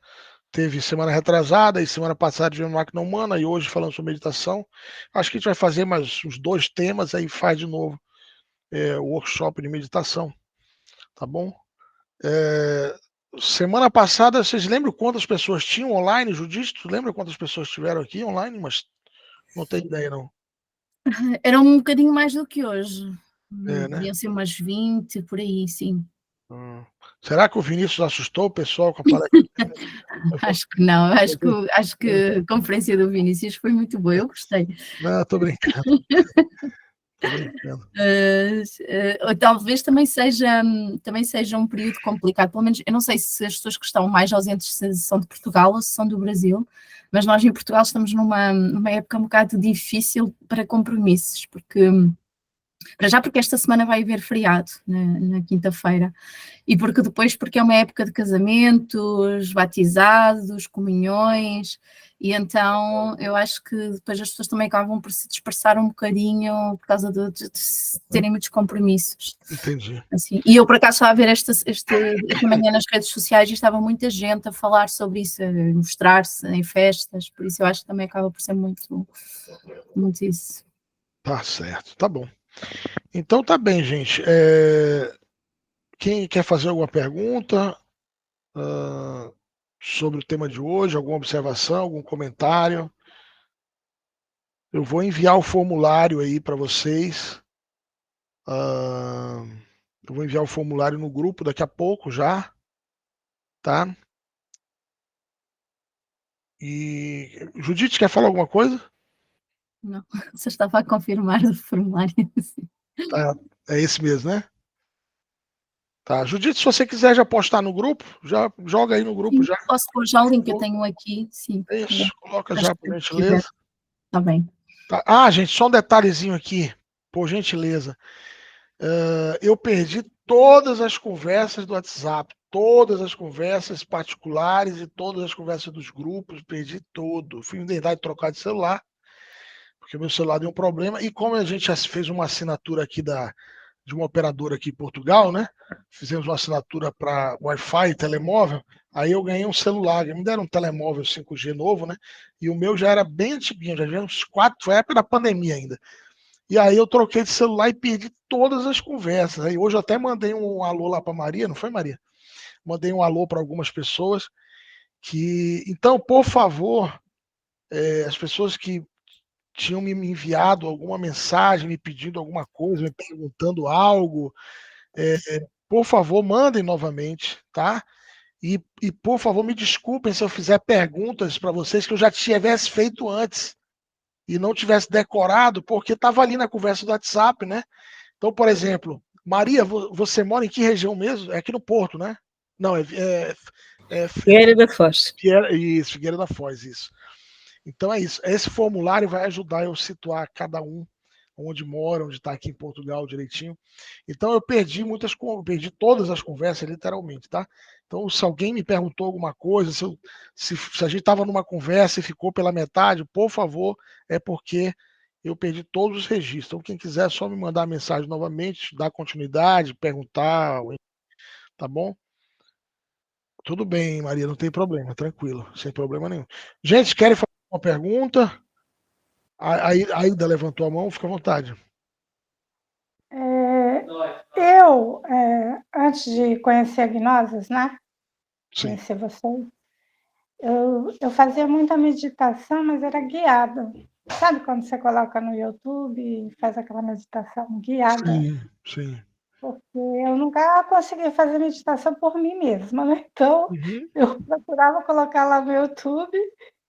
Teve semana retrasada e semana passada tivemos máquina humana e hoje falando sobre meditação. Acho que a gente vai fazer mais uns 2 temas, aí faz de novo o workshop de meditação. Tá bom? Semana passada, vocês lembram quantas pessoas tinham online, Judite? Tu lembra quantas pessoas tiveram aqui online? Mas não tenho ideia, não. Era um bocadinho mais do que hoje. Né? Deviam ser umas 20, por aí, sim. Será que o Vinícius assustou o pessoal com a palestra? Acho que não. Acho que a conferência do Vinícius foi muito boa. Eu gostei. Não, estou brincando. Talvez também seja um período complicado. Pelo menos, eu não sei se as pessoas que estão mais ausentes são de Portugal ou se são do Brasil, mas nós em Portugal estamos numa época um bocado difícil para compromissos, porque esta semana vai haver feriado na quinta-feira, e porque é uma época de casamentos, batizados, comunhões, e então eu acho que depois as pessoas também acabam por se dispersar um bocadinho por causa de terem muitos compromissos. Entendi. Assim, e eu por acaso estava a ver esta manhã nas redes sociais e estava muita gente a falar sobre isso, a mostrar-se em festas, por isso eu acho que também acaba por ser muito isso. Tá certo, tá bom. Então tá bem, gente. Quem quer fazer alguma pergunta sobre o tema de hoje, alguma observação, algum comentário? Eu vou enviar o formulário aí para vocês. Eu vou enviar o formulário no grupo daqui a pouco já, tá? E Judite, quer falar alguma coisa? Não, você estava a confirmar o formulário. Tá, é esse mesmo, né? Tá, Judite, se você quiser já postar no grupo, já joga aí no grupo. Sim, Já. posso pôr já o link, eu tenho aqui, sim. Isso, coloca Acho já, que por se quiser, gentileza. está bem. Tá. Ah, gente, só um detalhezinho aqui, por gentileza. Eu perdi todas as conversas do WhatsApp, todas as conversas particulares e todas as conversas dos grupos, perdi tudo. Fui inventar de trocar de celular, porque meu celular deu um problema. E como a gente já fez uma assinatura aqui de uma operadora aqui em Portugal, né? Fizemos uma assinatura para Wi-Fi e telemóvel. Aí eu ganhei um celular, me deram um telemóvel 5G novo, né? E o meu já era bem antiguinho, já tinha uns 4, foi a época da pandemia ainda. E aí eu troquei de celular e perdi todas as conversas. Aí hoje eu até mandei um alô lá para Maria, não foi, Maria? Mandei um alô para algumas pessoas então, por favor, as pessoas que tinham me enviado alguma mensagem, me pedindo alguma coisa, me perguntando algo, por favor, mandem novamente, tá? E por favor, me desculpem se eu fizer perguntas para vocês que eu já tivesse feito antes e não tivesse decorado, porque estava ali na conversa do WhatsApp, né? Então, por exemplo, Maria, você mora em que região mesmo? É aqui no Porto, né? Não, Figueira da Foz. Figueira da Foz, isso. Então é isso. Esse formulário vai ajudar eu a situar cada um onde mora, onde está aqui em Portugal direitinho. Então eu perdi todas as conversas, literalmente, tá? Então, se alguém me perguntou alguma coisa, se a gente estava numa conversa e ficou pela metade, por favor, é porque eu perdi todos os registros. Então, quem quiser, é só me mandar a mensagem novamente, dar continuidade, perguntar, tá bom? Tudo bem, Maria, não tem problema, tranquilo, sem problema nenhum. Gente, querem fazer uma pergunta? A Aida levantou a mão, fica à vontade. Antes de conhecer a Gnosis, né? Sim. Conhecer vocês, eu fazia muita meditação, mas era guiada. Sabe quando você coloca no YouTube e faz aquela meditação guiada? Sim, sim. Porque eu nunca consegui fazer meditação por mim mesma, né? Então, eu procurava colocar lá no YouTube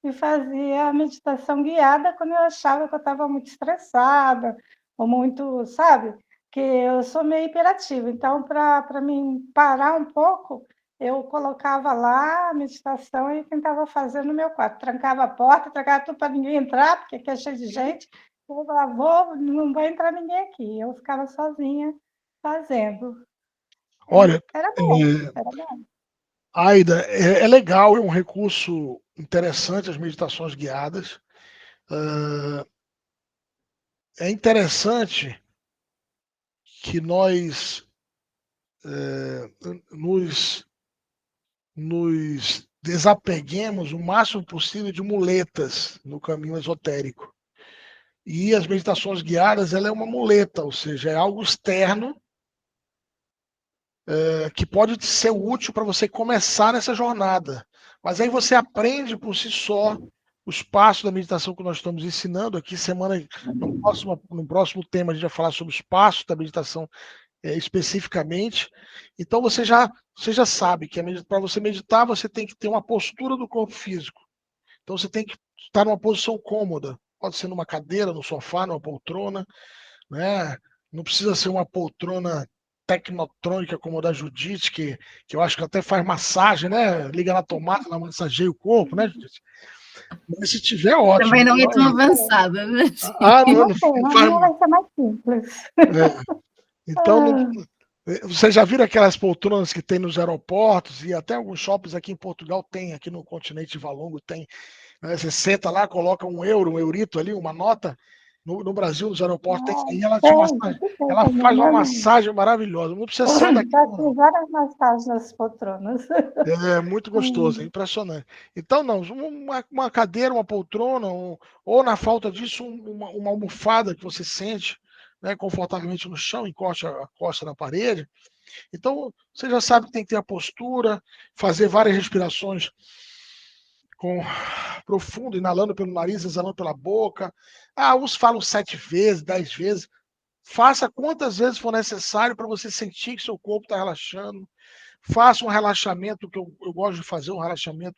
e fazia a meditação guiada quando eu achava que eu estava muito estressada, ou muito, sabe? Que eu sou meio hiperativa. Então, para mim parar um pouco, eu colocava lá a meditação e tentava fazer no meu quarto. Trancava a porta, trancava tudo para ninguém entrar, porque aqui é cheio de gente. Eu falava, não vai entrar ninguém aqui. Eu ficava sozinha fazendo. Olha, era bom, era bom. Aida, é legal, é um recurso interessante as meditações guiadas. É interessante que nós nos desapeguemos o máximo possível de muletas no caminho esotérico. E as meditações guiadas, ela é uma muleta, ou seja, é algo externo que pode ser útil para você começar nessa jornada. Mas aí você aprende por si só os passos da meditação que nós estamos ensinando aqui. No próximo tema, a gente vai falar sobre os passos da meditação especificamente. Então você já sabe que para você meditar, você tem que ter uma postura do corpo físico. Então você tem que estar numa posição cômoda. Pode ser numa cadeira, no sofá, numa poltrona, né? Não precisa ser uma poltrona tecnotrônica como a da Judite, que eu acho que até faz massagem, né? Liga na tomada, ela massageia o corpo, né, Judite? Mas se tiver, ótimo. Também não é tão avançada, mas... Não faz... vai ser mais simples. Então, vocês já viram aquelas poltronas que tem nos aeroportos e até alguns shoppings aqui em Portugal tem, aqui no continente Valongo tem. Né? Você senta lá, coloca um eurito ali, uma nota. No Brasil, nos aeroportos, tem, e ela faz uma massagem maravilhosa. Não precisa sair daqui. Tem várias massagens nas poltronas. É muito gostoso, é impressionante. Então, não, uma cadeira, uma poltrona, ou na falta disso, uma almofada que você sente, né, confortavelmente no chão, encosta na parede. Então, você já sabe que tem que ter a postura, fazer várias respirações profundo, inalando pelo nariz, exalando pela boca. Uns falam 7 vezes, 10 vezes. Faça quantas vezes for necessário para você sentir que seu corpo está relaxando. Faça um relaxamento, que eu gosto de fazer um relaxamento,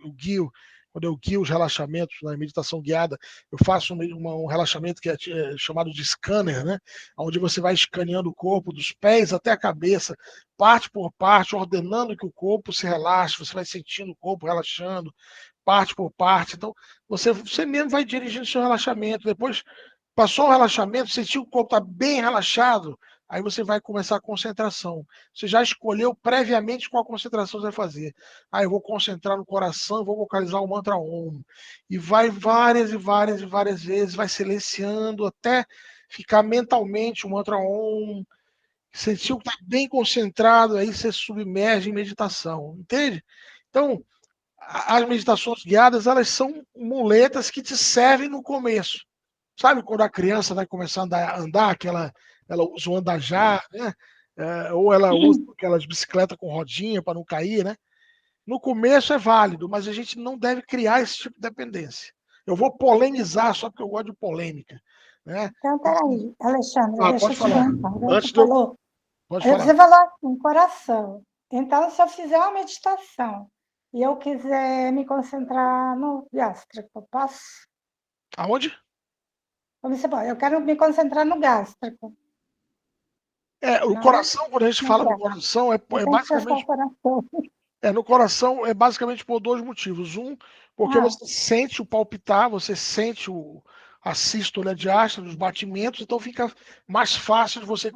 eu guio quando eu guio os relaxamentos na meditação guiada, eu faço um relaxamento que é chamado de scanner, né? Onde você vai escaneando o corpo dos pés até a cabeça, parte por parte, ordenando que o corpo se relaxe, você vai sentindo o corpo relaxando, parte por parte. Então, você mesmo vai dirigindo o seu relaxamento. Depois, passou o relaxamento, sentiu que o corpo está bem relaxado, aí você vai começar a concentração. Você já escolheu previamente qual concentração você vai fazer. Ah, eu vou concentrar no coração, vou vocalizar o mantra Om. E vai várias e várias e várias vezes, vai silenciando até ficar mentalmente o mantra Om. Sentiu que está bem concentrado, aí você submerge em meditação. Entende? Então, as meditações guiadas, elas são muletas que te servem no começo. Sabe quando a criança vai começar a andar que ela usa o andajá, né? Ou ela usa aquelas bicicletas com rodinha para não cair, né? No começo é válido, mas a gente não deve criar esse tipo de dependência. Eu vou polemizar só porque eu gosto de polêmica. Né? Então, peraí, Alexandre, deixa eu te perguntar. Antes Você falou assim, coração. Então, se eu fizer uma meditação e eu quiser me concentrar no gástrico, posso? Aonde? Vamos supor, eu quero me concentrar no gástrico. O coração, quando a gente fala do coração, é basicamente... no coração é basicamente por dois motivos. Um, porque você sente o palpitar, você sente a sístole diástole, os batimentos, então fica mais fácil de você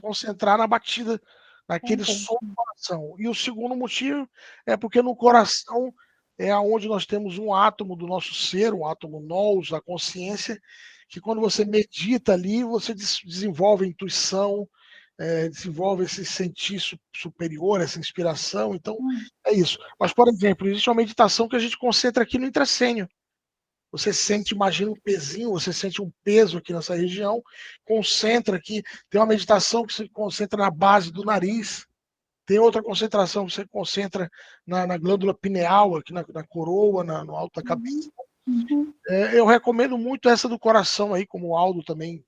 concentrar na batida, naquele som do coração. E o segundo motivo é porque no coração é onde nós temos um átomo do nosso ser, um átomo nous, a consciência, que quando você medita ali, você desenvolve a intuição, desenvolve esse sentir superior, essa inspiração. Então, é isso. Mas, por exemplo, existe uma meditação que a gente concentra aqui no intracênio. Você sente, imagina um pezinho, você sente um peso aqui nessa região, concentra aqui. Tem uma meditação que se concentra na base do nariz, tem outra concentração que você concentra na glândula pineal, aqui na coroa, no alto da cabeça. Eu recomendo muito essa do coração aí, como o Aldo também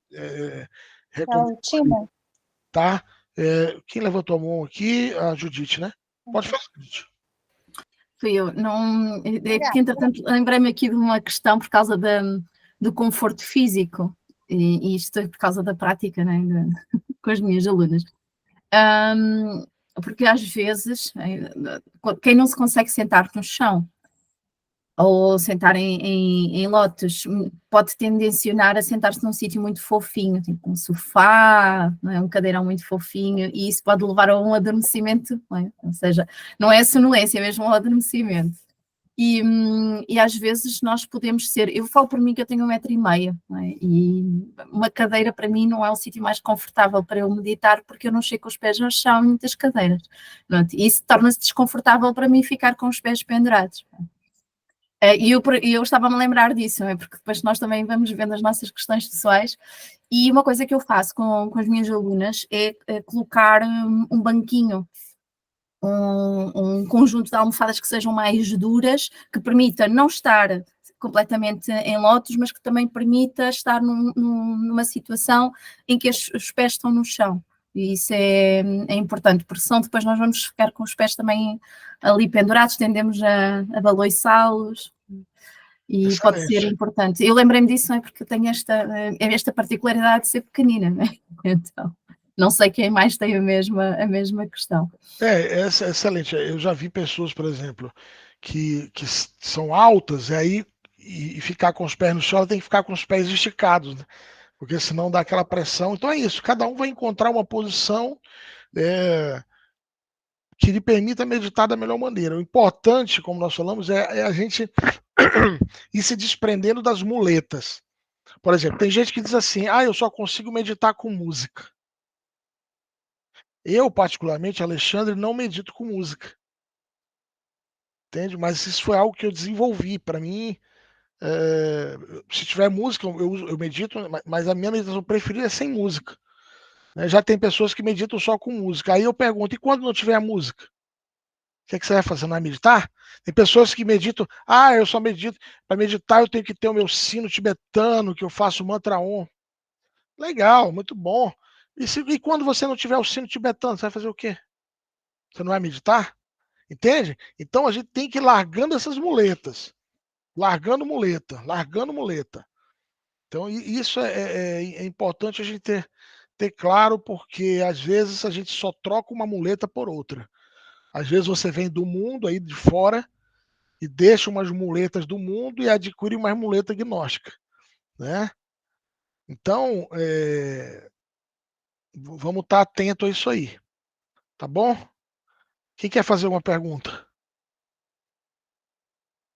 recomenda. Tá? Quem levantou a mão aqui? A Judite, né? Pode falar, Judite. Fui eu. Não, porque, entretanto, lembrei-me aqui de uma questão por causa do conforto físico, e isto é por causa da prática, né, com as minhas alunas. Porque às vezes, quem não se consegue sentar no chão, ou sentar em lótus, pode tendencionar a sentar-se num sítio muito fofinho, tipo um sofá, não é? Um cadeirão muito fofinho, e isso pode levar a um adormecimento, não é? Ou seja, não é sonolência, é mesmo um adormecimento. E às vezes nós podemos ser, eu falo por mim que eu tenho 1,5 m, não é? E uma cadeira para mim não é o sítio mais confortável para eu meditar, porque eu não chego com os pés no chão em muitas cadeiras. E isso torna-se desconfortável para mim ficar com os pés pendurados. E eu estava-me a lembrar disso, não é? Porque depois nós também vamos vendo as nossas questões pessoais, e uma coisa que eu faço com as minhas alunas é colocar um banquinho, um conjunto de almofadas que sejam mais duras, que permita não estar completamente em lótus, mas que também permita estar numa situação em que os pés estão no chão. E isso é importante, porque senão depois nós vamos ficar com os pés também ali pendurados, tendemos a baloiçá-los, e excelente. Pode ser importante. Eu lembrei-me disso, não é? Porque eu tenho esta particularidade de ser pequenina, não é? Então, não sei quem mais tem a mesma questão. É excelente. Eu já vi pessoas, por exemplo, que são altas, e ficar com os pés no chão, ela tem que ficar com os pés esticados, né? Porque senão dá aquela pressão. Então é isso, cada um vai encontrar uma posição que lhe permita meditar da melhor maneira. O importante, como nós falamos, é a gente ir se desprendendo das muletas. Por exemplo, tem gente que diz assim, eu só consigo meditar com música. Eu, particularmente, Alexandre, não medito com música. Entende? Mas isso foi algo que eu desenvolvi. Para mim, se tiver música, eu medito, mas a minha meditação preferida é sem música. Já tem pessoas que meditam só com música. Aí eu pergunto, e quando não tiver a música? O que você vai fazer? Não vai meditar? Tem pessoas que meditam, eu só medito. Para meditar eu tenho que ter o meu sino tibetano, que eu faço mantra Om. Legal, muito bom. E quando você não tiver o sino tibetano, você vai fazer o quê? Você não vai meditar? Entende? Então a gente tem que ir largando essas muletas. largando muleta. Então, isso é importante a gente ter claro, porque às vezes a gente só troca uma muleta por outra. Às vezes você vem do mundo aí de fora e deixa umas muletas do mundo e adquire uma muleta gnóstica, né? Então, vamos estar atento a isso aí, tá bom? Quem quer fazer uma pergunta?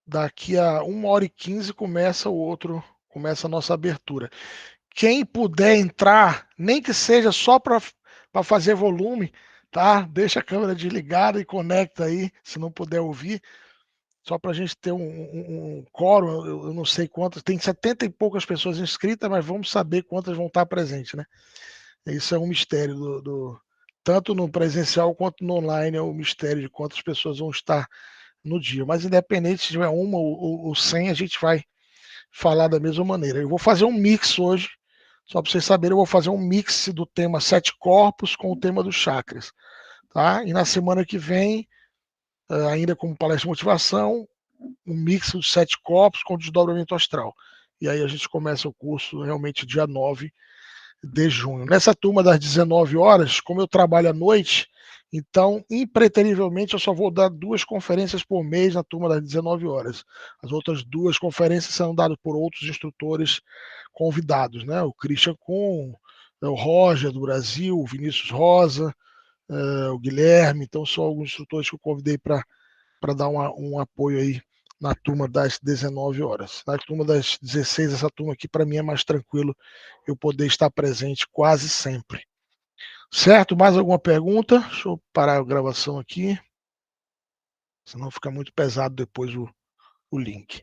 Daqui a 1h15 começa a nossa abertura. Quem puder entrar, nem que seja só para fazer volume, tá? Deixa a câmera desligada e conecta aí, se não puder ouvir, só para a gente ter um quórum. Eu não sei quantas, tem 70 e poucas pessoas inscritas, mas vamos saber quantas vão estar presentes, né? Isso é um mistério tanto no presencial quanto no online, é o mistério de quantas pessoas vão estar no dia. Mas independente se tiver uma ou 100, a gente vai falar da mesma maneira. Eu vou fazer um mix hoje, só para vocês saberem, eu vou fazer um mix do tema 7 corpos com o tema dos chakras. Tá? E na semana que vem, ainda como palestra de motivação, um mix dos 7 corpos com o desdobramento astral. E aí a gente começa o curso realmente dia 9 de junho. Nessa turma das 19 horas, como eu trabalho à noite, então, impreterivelmente, eu só vou dar 2 conferências por mês na turma das 19 horas. As outras 2 conferências serão dadas por outros instrutores convidados, né? O Christian Kuhn, o Roger do Brasil, o Vinícius Rosa, o Guilherme. Então, são alguns instrutores que eu convidei para dar um apoio aí na turma das 19 horas. Na turma das 16, essa turma aqui, para mim, é mais tranquilo eu poder estar presente quase sempre. Certo? Mais alguma pergunta? Deixa eu parar a gravação aqui. Senão fica muito pesado depois o link.